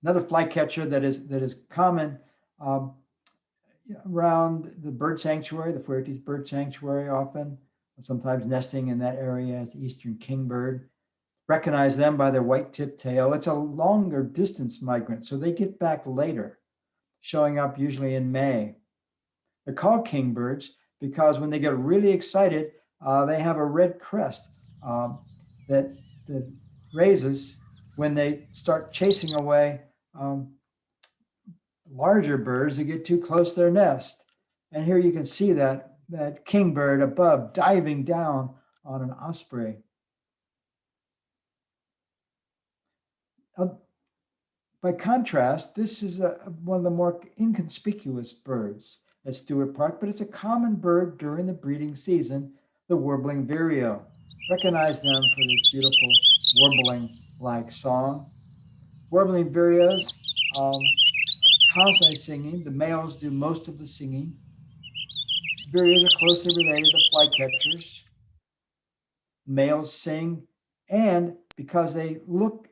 Another flycatcher that is common around the bird sanctuary, the Fuertes bird sanctuary, often, sometimes nesting in that area, is the eastern kingbird. Recognize them by their white-tipped tail. It's a longer distance migrant, so they get back later, showing up usually in May. They're called kingbirds because when they get really excited, they have a red crest that raises when they start chasing away larger birds that get too close to their nest. And here you can see that kingbird above diving down on an osprey. By contrast, this is one of the more inconspicuous birds at Stewart Park, but it's a common bird during the breeding season, the warbling vireo. Recognize them for this beautiful warbling-like song. Warbling vireos are constantly singing. The males do most of the singing. Vireos are closely related to flycatchers. Males sing, and because they look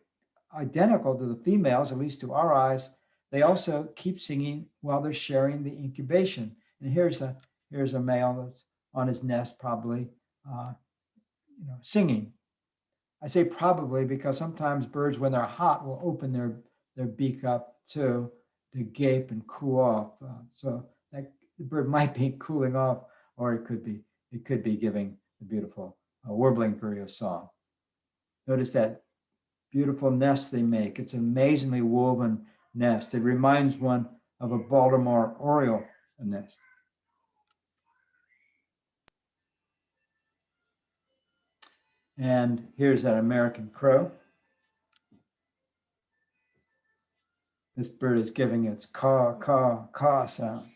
identical to the females, at least to our eyes, they also keep singing while they're sharing the incubation. And here's a male that's on his nest, probably, singing. I say probably because sometimes birds, when they're hot, will open their beak up too to gape and cool off. So that the bird might be cooling off, or it could be giving the beautiful warbling vireo song. Notice that beautiful nest they make. It's an amazingly woven nest. It reminds one of a Baltimore Oriole nest. And here's that American crow. This bird is giving its caw, caw, caw sound.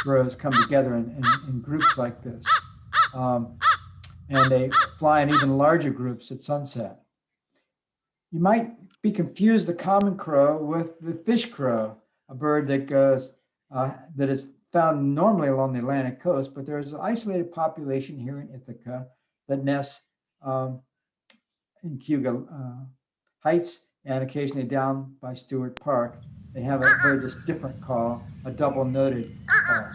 Crows come together in groups like this. And they fly in even larger groups at sunset. You might be confused the common crow with the fish crow, a bird that goes that is found normally along the Atlantic coast, but there's an isolated population here in Ithaca that nests in Cayuga Heights and occasionally down by Stewart Park. They have a very different call, a double noted call.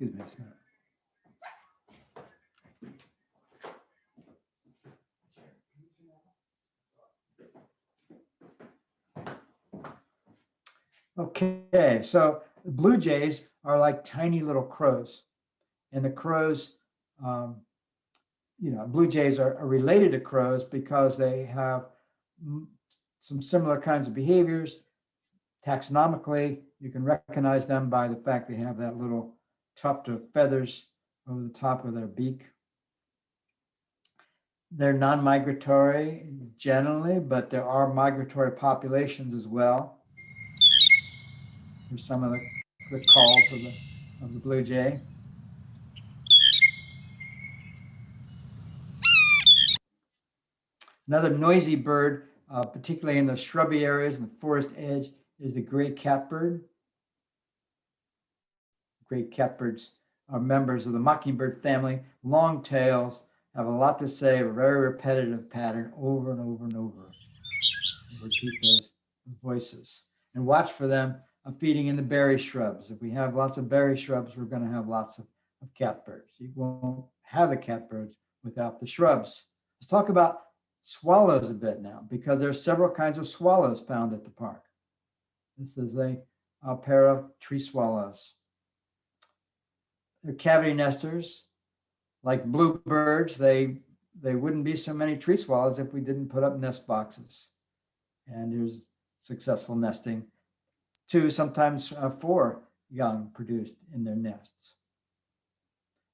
Excuse me a minute. Okay, so the blue jays are like tiny little crows, and the crows, blue jays are related to crows because they have some similar kinds of behaviors. Taxonomically, you can recognize them by the fact they have that little tuft of feathers over the top of their beak. They're non-migratory generally, but there are migratory populations as well. Here's some of the calls of the blue jay. Another noisy bird particularly in the shrubby areas and the forest edge, is the gray catbird. Gray catbirds are members of the mockingbird family. Long tails, have a lot to say, a very repetitive pattern over and over and over. Repeat those voices and watch for them feeding in the berry shrubs. If we have lots of berry shrubs, we're going to have lots of catbirds. You won't have the catbirds without the shrubs. Let's talk about swallows a bit now, because there are several kinds of swallows found at the park. This is a pair of tree swallows. They're cavity nesters. Like bluebirds, they wouldn't be so many tree swallows if we didn't put up nest boxes. And here's successful nesting. 2, sometimes 4 young produced in their nests.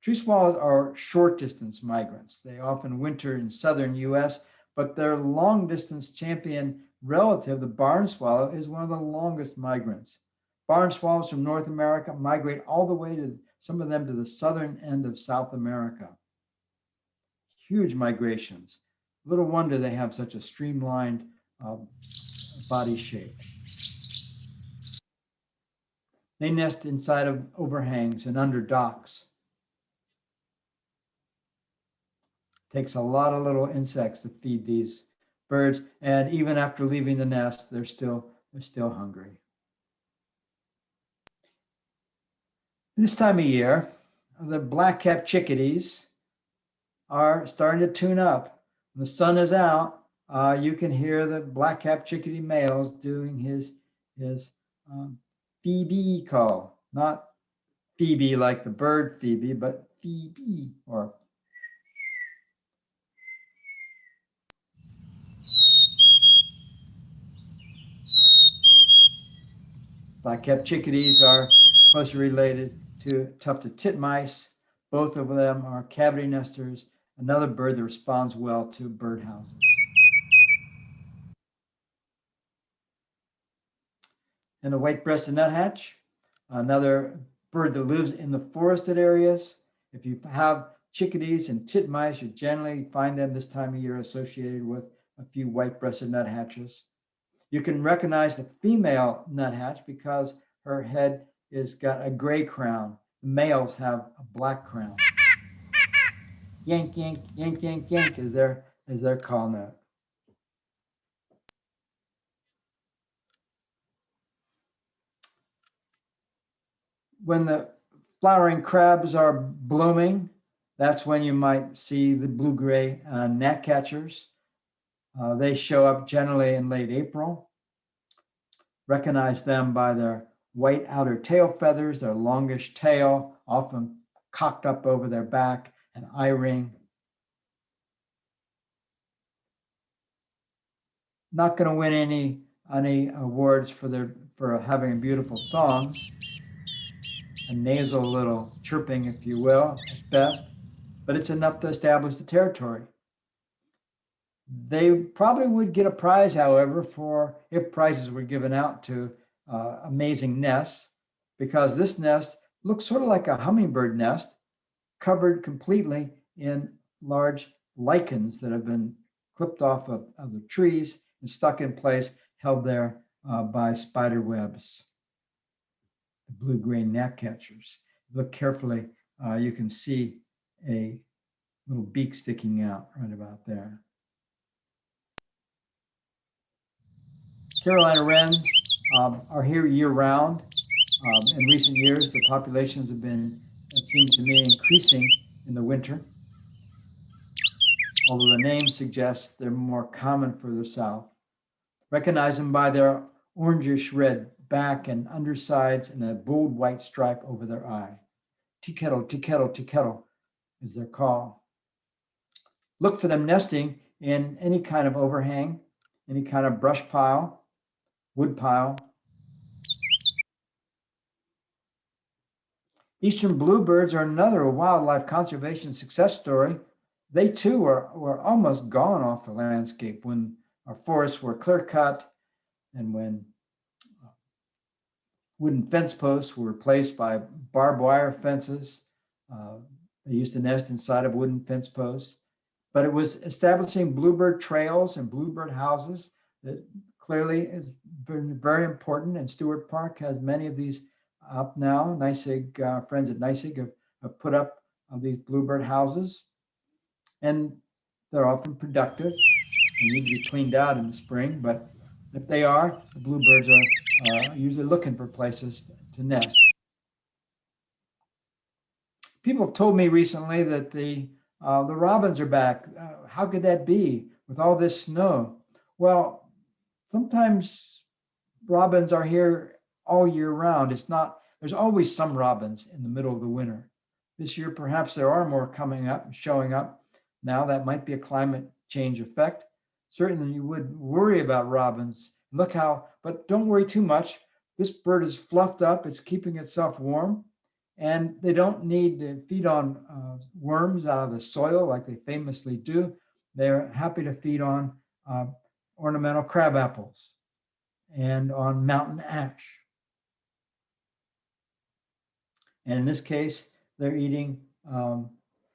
Tree swallows are short distance migrants. They often winter in southern US, but their long distance champion relative, the barn swallow, is one of the longest migrants. Barn swallows from North America migrate all the way to, some of them, to the southern end of South America. Huge migrations. Little wonder they have such a streamlined body shape. They nest inside of overhangs and under docks. Takes a lot of little insects to feed these birds, and even after leaving the nest, they're still hungry. This time of year, the black-capped chickadees are starting to tune up. When the sun is out, you can hear the black-capped chickadee males doing his Phoebe call, not Phoebe like the bird Phoebe, but Phoebe, or black-capped chickadees are closely related to tufted titmice. Both of them are cavity nesters, another bird that responds well to birdhouses. And the white-breasted nuthatch, another bird that lives in the forested areas. If you have chickadees and titmice, you generally find them this time of year associated with a few white-breasted nuthatches. You can recognize the female nuthatch because her head is got a gray crown. The males have a black crown. Yank, yank, yank, yank, yank is their call note. When the flowering crabs are blooming, that's when you might see the blue-gray gnatcatchers. They show up generally in late April. Recognize them by their white outer tail feathers, their longish tail, often cocked up over their back, an eye ring. Not going to win any awards for having a beautiful song. A nasal little chirping, if you will, at best, but it's enough to establish the territory. They probably would get a prize, however, for if prizes were given out to amazing nests, because this nest looks sort of like a hummingbird nest, covered completely in large lichens that have been clipped off of the trees and stuck in place, held there by spider webs. The blue-gray gnatcatchers. Look carefully, you can see a little beak sticking out right about there. Carolina wrens are here year-round. In recent years, the populations have been, it seems to me, increasing in the winter. Although the name suggests they're more common further south. Recognize them by their orangish red back and undersides and a bold white stripe over their eye. Tea-kettle, tea-kettle, tea-kettle is their call. Look for them nesting in any kind of overhang, any kind of brush pile, wood pile. Eastern bluebirds are another wildlife conservation success story. They too were almost gone off the landscape when our forests were clear cut and when wooden fence posts were replaced by barbed wire fences. They used to nest inside of wooden fence posts, but it was establishing bluebird trails and bluebird houses that clearly is very, very important. And Stewart Park has many of these up now. NYSEG, friends at NYSEG have put up these bluebird houses, and they're often productive. They need to be cleaned out in the spring, but if they are, the bluebirds are usually looking for places to nest. People have told me recently that the robins are back. How could that be with all this snow? Well, sometimes robins are here all year round. It's not, there's always some robins in the middle of the winter. This year, perhaps there are more coming up and showing up. Now that might be a climate change effect. Certainly you would worry about robins. Look how, but don't worry too much. This bird is fluffed up. It's keeping itself warm, and they don't need to feed on worms out of the soil like they famously do. They're happy to feed on ornamental crab apples and on mountain ash. And in this case, they're eating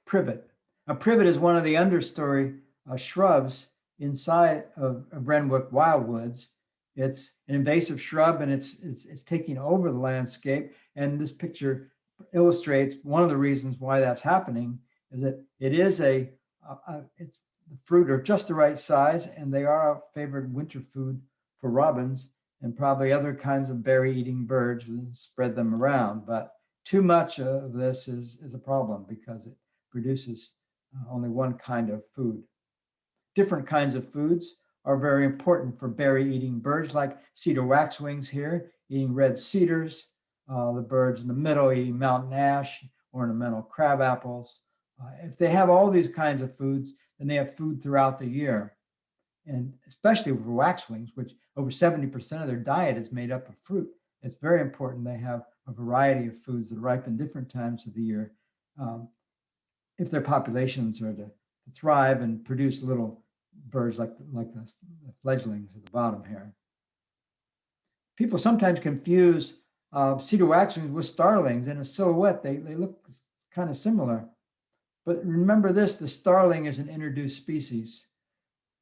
privet. Now, privet is one of the understory shrubs inside of Renwick wildwoods. It's an invasive shrub, and it's taking over the landscape. And this picture illustrates one of the reasons why that's happening is that it is it's the fruit are just the right size, and they are a favored winter food for robins and probably other kinds of berry-eating birds and spread them around. But too much of this is a problem because it produces only one kind of food. Different kinds of foods are very important for berry-eating birds, like cedar waxwings here, eating red cedars, the birds in the middle eating mountain ash, ornamental crab apples. If they have all these kinds of foods, then they have food throughout the year. And especially for waxwings, which over 70% of their diet is made up of fruit, it's very important they have a variety of foods that ripen different times of the year if their populations are to thrive and produce little birds like the fledglings at the bottom here. People sometimes confuse cedar waxwings with starlings. In a silhouette, they look kind of similar. But remember this: the starling is an introduced species,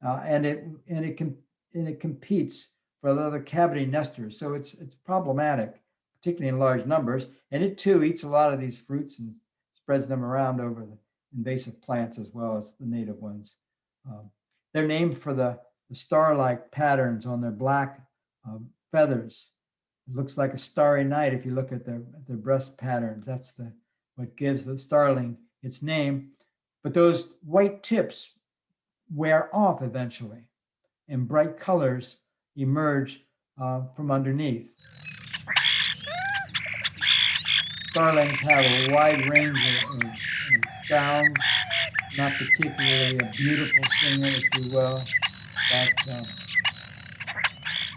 and it competes for the other cavity nesters. So it's problematic, particularly in large numbers. And it too eats a lot of these fruits and spreads them around over the invasive plants as well as the native ones. They're named for the star-like patterns on their black feathers. It looks like a starry night if you look at their breast patterns. That's what gives the starling its name. But those white tips wear off eventually, and bright colors emerge from underneath. Starlings have a wide range of sounds, not particularly a beautiful singer, if you will,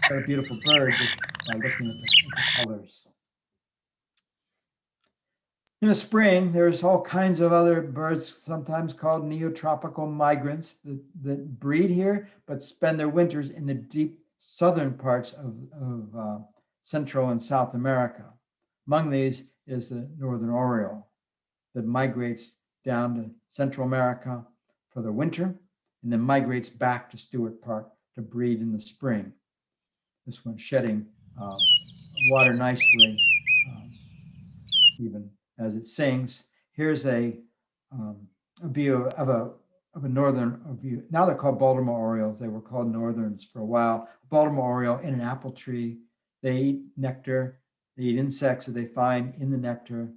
but a beautiful bird just by looking at the colors. In the spring, there's all kinds of other birds, sometimes called neotropical migrants, that breed here, but spend their winters in the deep southern parts of Central and South America. Among these is the northern oriole that migrates down to Central America for the winter and then migrates back to Stewart Park to breed in the spring. This one's shedding water nicely, even as it sings. Here's a view of a northern view. Now they're called Baltimore Orioles. They were called Northerns for a while. Baltimore Oriole in an apple tree. They eat nectar. They eat insects that they find in the nectar.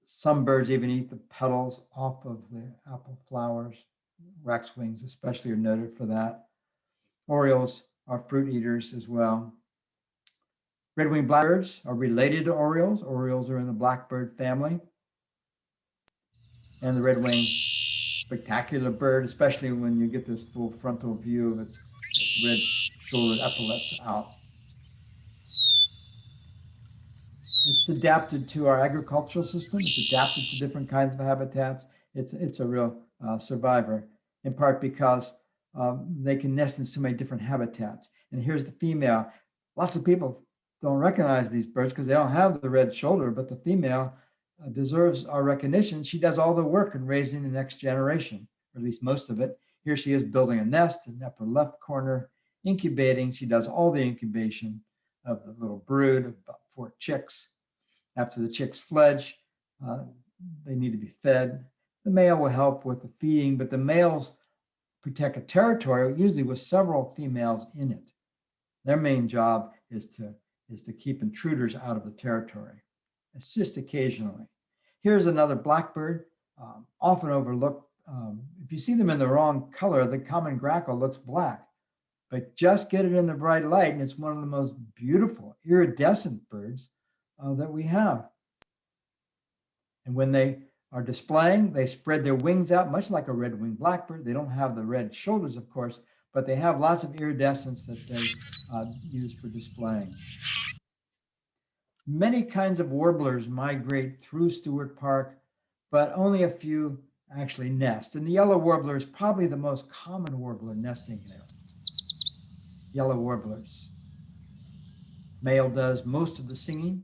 Some birds even eat the petals off of the apple flowers. Waxwings especially are noted for that. Orioles are fruit eaters as well. Red-winged blackbirds are related to orioles. Orioles are in the blackbird family. And the red-winged spectacular bird, especially when you get this full frontal view of its red-shouldered epaulets out. It's adapted to our agricultural system. It's adapted to different kinds of habitats. It's a real survivor, in part because they can nest in so many different habitats. And here's the female. Lots of people don't recognize these birds because they don't have the red shoulder, but the female deserves our recognition. She does all the work in raising the next generation, or at least most of it. Here she is building a nest in the upper left corner incubating. She does all the incubation of the little brood of about 4 chicks. After the chicks fledge, they need to be fed. The male will help with the feeding, but the males protect a territory, usually with several females in it. Their main job is to keep intruders out of the territory. It's just occasionally. Here's another blackbird, often overlooked. If you see them in the wrong color, the common grackle looks black, but just get it in the bright light, and it's one of the most beautiful iridescent birds that we have. And when they are displaying, they spread their wings out, much like a red-winged blackbird. They don't have the red shoulders, of course, but they have lots of iridescence that they use for displaying. Many kinds of warblers migrate through Stewart Park, but only a few actually nest. And the yellow warbler is probably the most common warbler nesting there. Yellow warblers. Male does most of the singing.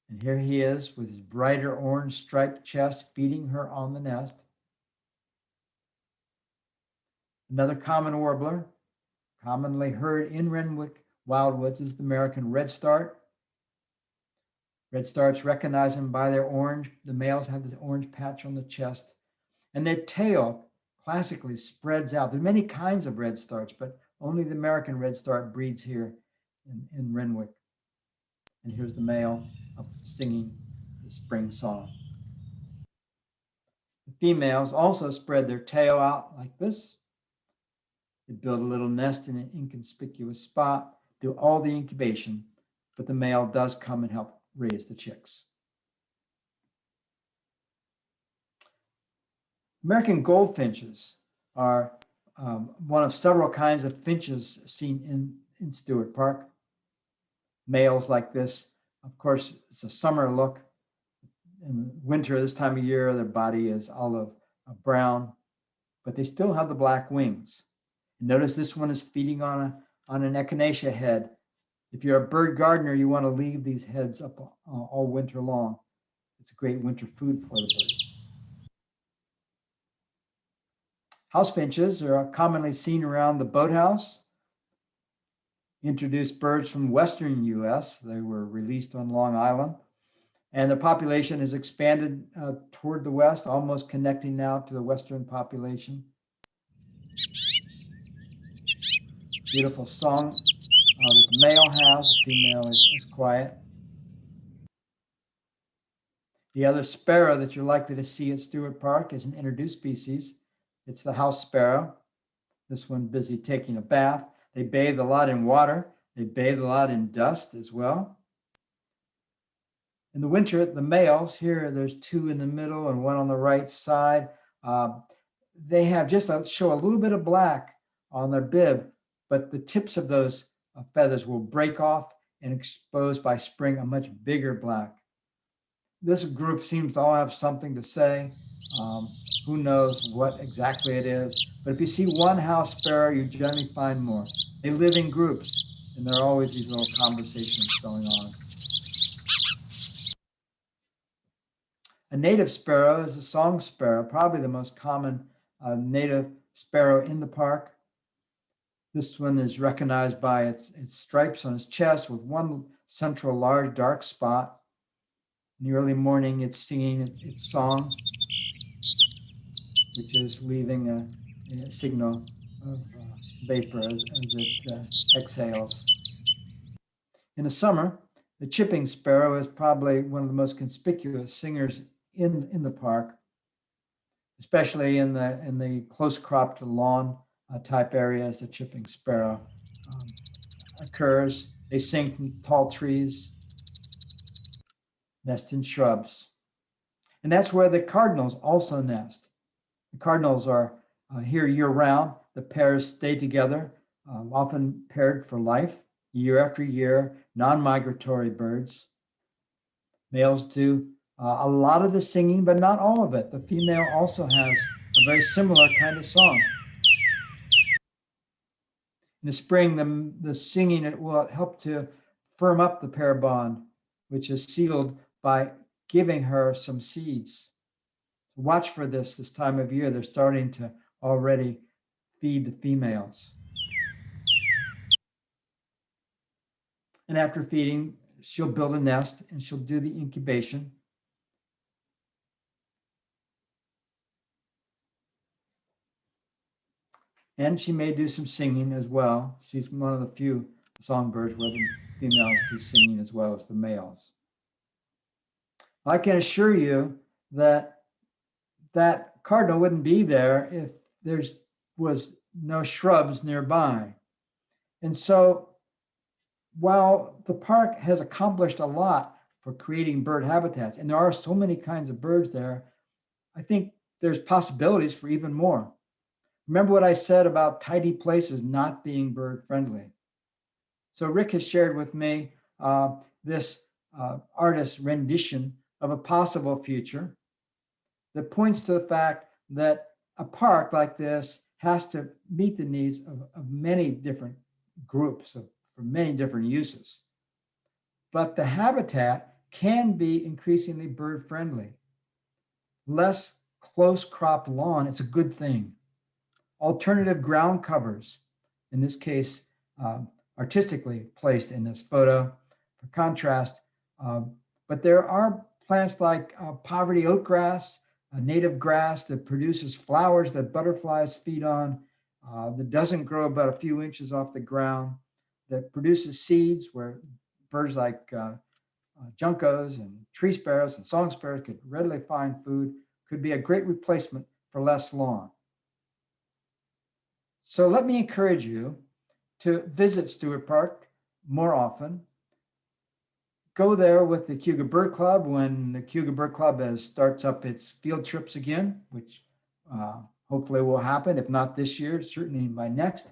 And here he is with his brighter orange striped chest feeding her on the nest. Another common warbler, commonly heard in Renwick wildwoods, is the American redstart. Redstarts recognize them by their orange. The males have this orange patch on the chest, and their tail classically spreads out. There are many kinds of redstarts, but only the American redstart breeds here in Renwick. And here's the male singing the spring song. The females also spread their tail out like this. They build a little nest in an inconspicuous spot, do all the incubation, but the male does come and help raise the chicks. American goldfinches are one of several kinds of finches seen in Stewart Park. Males like this, of course, it's a summer look. In winter, this time of year, their body is olive brown, but they still have the black wings. Notice this one is feeding on an echinacea head. If you're a bird gardener, you want to leave these heads up all winter long. It's a great winter food for the birds. House finches are commonly seen around the boathouse. Introduced birds from western US. They were released on Long Island. And the population has expanded toward the west, almost connecting now to the western population. Beautiful song that the male has, the female is quiet. The other sparrow that you're likely to see at Stewart Park is an introduced species. It's the house sparrow. This one busy taking a bath. They bathe a lot in water. They bathe a lot in dust as well. In the winter, the males, here there's 2 in the middle and 1 on the right side. They have show a little bit of black on their bib, but the tips of those feathers will break off and expose by spring a much bigger black. This group seems to all have something to say. Who knows what exactly it is? But if you see one house sparrow, you generally find more. They live in groups, and there are always these little conversations going on. A native sparrow is a song sparrow, probably the most common native sparrow in the park. This one is recognized by its stripes on its chest with one central large dark spot. In the early morning, it's singing its song, which is leaving a signal of vapor as it exhales. In the summer, the chipping sparrow is probably one of the most conspicuous singers in the park, especially in the close cropped lawn type areas. The chipping sparrow occurs. They sing from tall trees, nest in shrubs. And that's where the cardinals also nest. The cardinals are here year round. The pairs stay together, often paired for life, year after year, non-migratory birds. Males do a lot of the singing, but not all of it. The female also has a very similar kind of song. In the spring, the singing it will help to firm up the pair bond, which is sealed by giving her some seeds. Watch for this time of year. They're starting to already feed the females. And after feeding, she'll build a nest and she'll do the incubation. And she may do some singing as well. She's one of the few songbirds where the females do singing as well as the males. I can assure you that that cardinal wouldn't be there if there was no shrubs nearby. And so while the park has accomplished a lot for creating bird habitats, and there are so many kinds of birds there, I think there's possibilities for even more. Remember what I said about tidy places not being bird friendly. So Rick has shared with me this artist's rendition of a possible future that points to the fact that a park like this has to meet the needs of many different groups for many different uses. But the habitat can be increasingly bird friendly. Less close crop lawn, it's a good thing. Alternative ground covers, in this case, artistically placed in this photo for contrast. But there are plants like poverty oatgrass, a native grass that produces flowers that butterflies feed on, that doesn't grow about a few inches off the ground, that produces seeds where birds like juncos and tree sparrows and song sparrows could readily find food, could be a great replacement for less lawn. So let me encourage you to visit Stewart Park more often. Go there with the Cayuga Bird Club when the Cayuga Bird Club starts up its field trips again, which hopefully will happen, if not this year, certainly by next,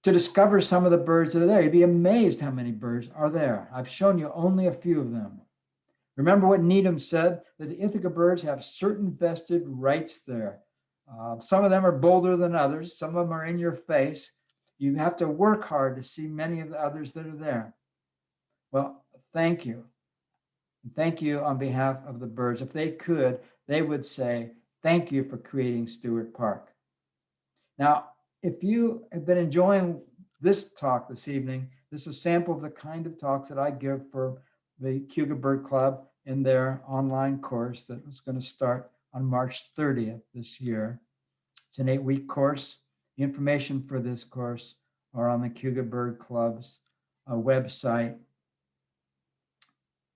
to discover some of the birds that are there. You'd be amazed how many birds are there. I've shown you only a few of them. Remember what Needham said, that the Ithaca birds have certain vested rights there. Some of them are bolder than others. Some of them are in your face. You have to work hard to see many of the others that are there. Well, thank you. Thank you on behalf of the birds. If they could, they would say, thank you for creating Stewart Park. Now, if you have been enjoying this talk this evening, this is a sample of the kind of talks that I give for the Cayuga Bird Club in their online course that was going to start on March 30th this year. It's an 8-week course. The information for this course are on the Cayuga Bird Club's website,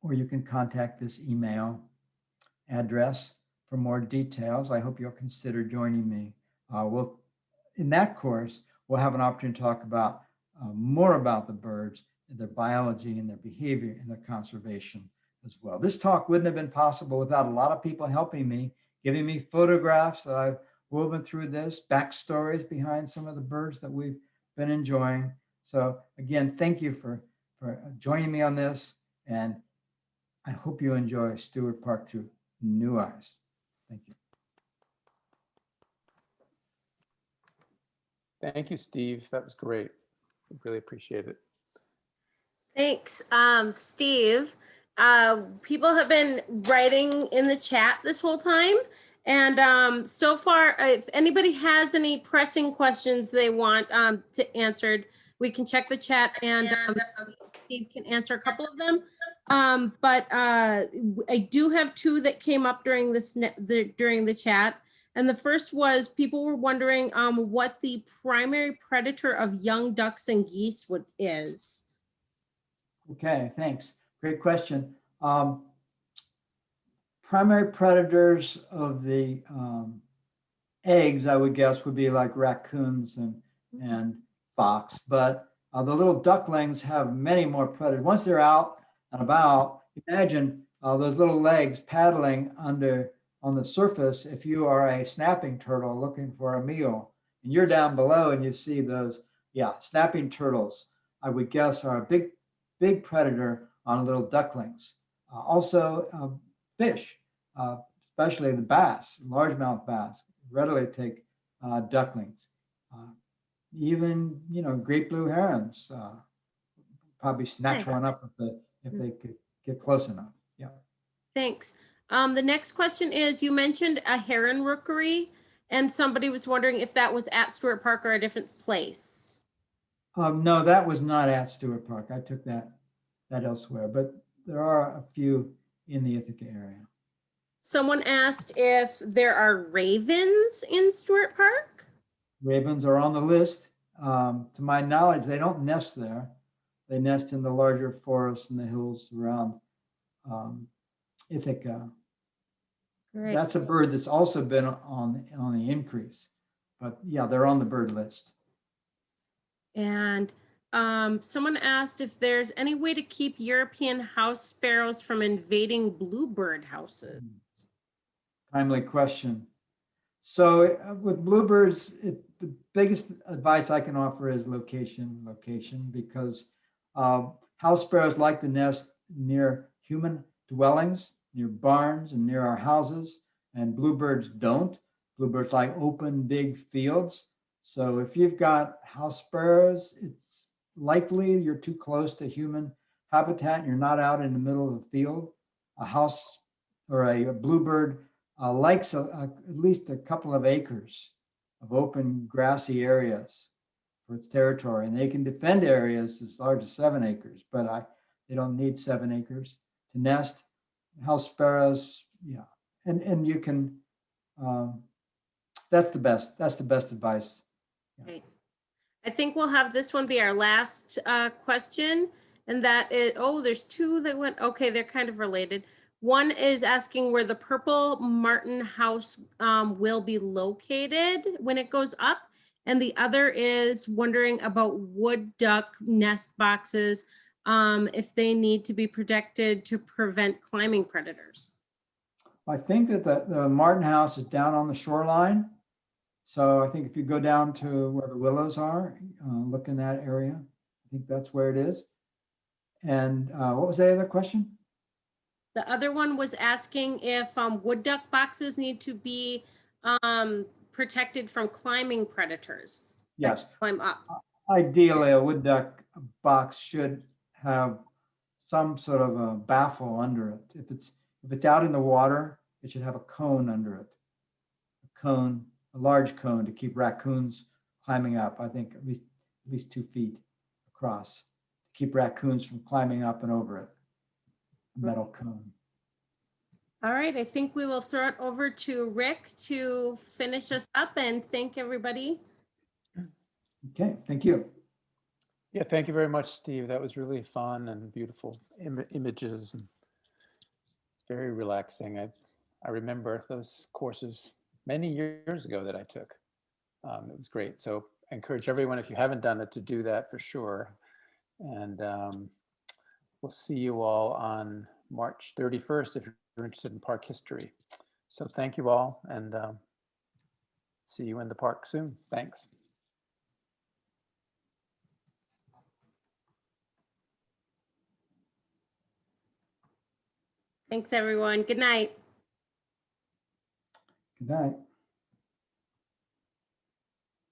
or you can contact this email address for more details. I hope you'll consider joining me. In that course, we'll have an opportunity to talk about more about the birds, their biology and their behavior and their conservation as well. This talk wouldn't have been possible without a lot of people helping me, giving me photographs that I've woven through this, backstories behind some of the birds that we've been enjoying. So again, thank you for joining me on this, and I hope you enjoy Stewart Park through new eyes. Thank you. Thank you, Steve. That was great. Really appreciate it. Thanks, Steve. People have been writing in the chat this whole time. And so far, if anybody has any pressing questions they want to answered, we can check the chat and Steve can answer a couple of them. But I do have two that came up during during the chat. And the first was people were wondering what the primary predator of young ducks and geese is. Okay, thanks. Great question. Primary predators of the eggs, I would guess, would be like raccoons and fox, but the little ducklings have many more predators. Once they're out and about, imagine those little legs paddling on the surface. If you are a snapping turtle looking for a meal and you're down below and you see those, snapping turtles, I would guess are a big predator on little ducklings. Also fish, especially the bass, largemouth bass, readily take ducklings. Even, great blue herons probably snatch one up if they could get close enough. Yeah. Thanks. The next question is, you mentioned a heron rookery. And somebody was wondering if that was at Stewart Park or a different place. No, that was not at Stewart Park. I took that elsewhere, but there are a few in the Ithaca area. Someone asked if there are ravens in Stewart Park. Ravens are on the list. To my knowledge, they don't nest there. They nest in the larger forests and the hills around Ithaca. Great. That's a bird that's also been on the increase. But yeah, they're on the bird list. And someone asked if there's any way to keep European house sparrows from invading bluebird houses. Timely question. So with bluebirds, the biggest advice I can offer is location, because house sparrows like to nest near human dwellings, near barns and near our houses, and bluebirds don't. Bluebirds like open, big fields. So if you've got house sparrows, it's likely you're too close to human habitat and you're not out in the middle of a field. A house or a bluebird likes at least a couple of acres of open grassy areas for its territory. And they can defend areas as large as 7 acres, but they don't need 7 acres to nest. House sparrows, yeah. And you can, that's the best advice. Okay. I think we'll have this one be our last question. And that is, oh, there's 2 that went, okay, they're kind of related. One is asking where the purple martin house will be located when it goes up. And the other is wondering about wood duck nest boxes, if they need to be protected to prevent climbing predators. I think that the martin house is down on the shoreline. So I think if you go down to where the willows are, look in that area. I think that's where it is. And what was the other question? The other one was asking if wood duck boxes need to be protected from climbing predators. Yes. Climb up. Ideally, a wood duck box should have some sort of a baffle under it. If it's out in the water, it should have a cone under it. A large cone to keep raccoons climbing up. I think at least 2 feet across. Keep raccoons from climbing up and over it. A metal cone. All right, I think we will throw it over to Rick to finish us up and thank everybody. Okay, thank you. Yeah, thank you very much, Steve. That was really fun and beautiful images and very relaxing. I remember those courses many years ago that I took. It was great. So I encourage everyone, if you haven't done it, to do that for sure. And we'll see you all on March 31st if you're interested in park history. So thank you all, and see you in the park soon. Thanks. Thanks, everyone. Good night. Good night.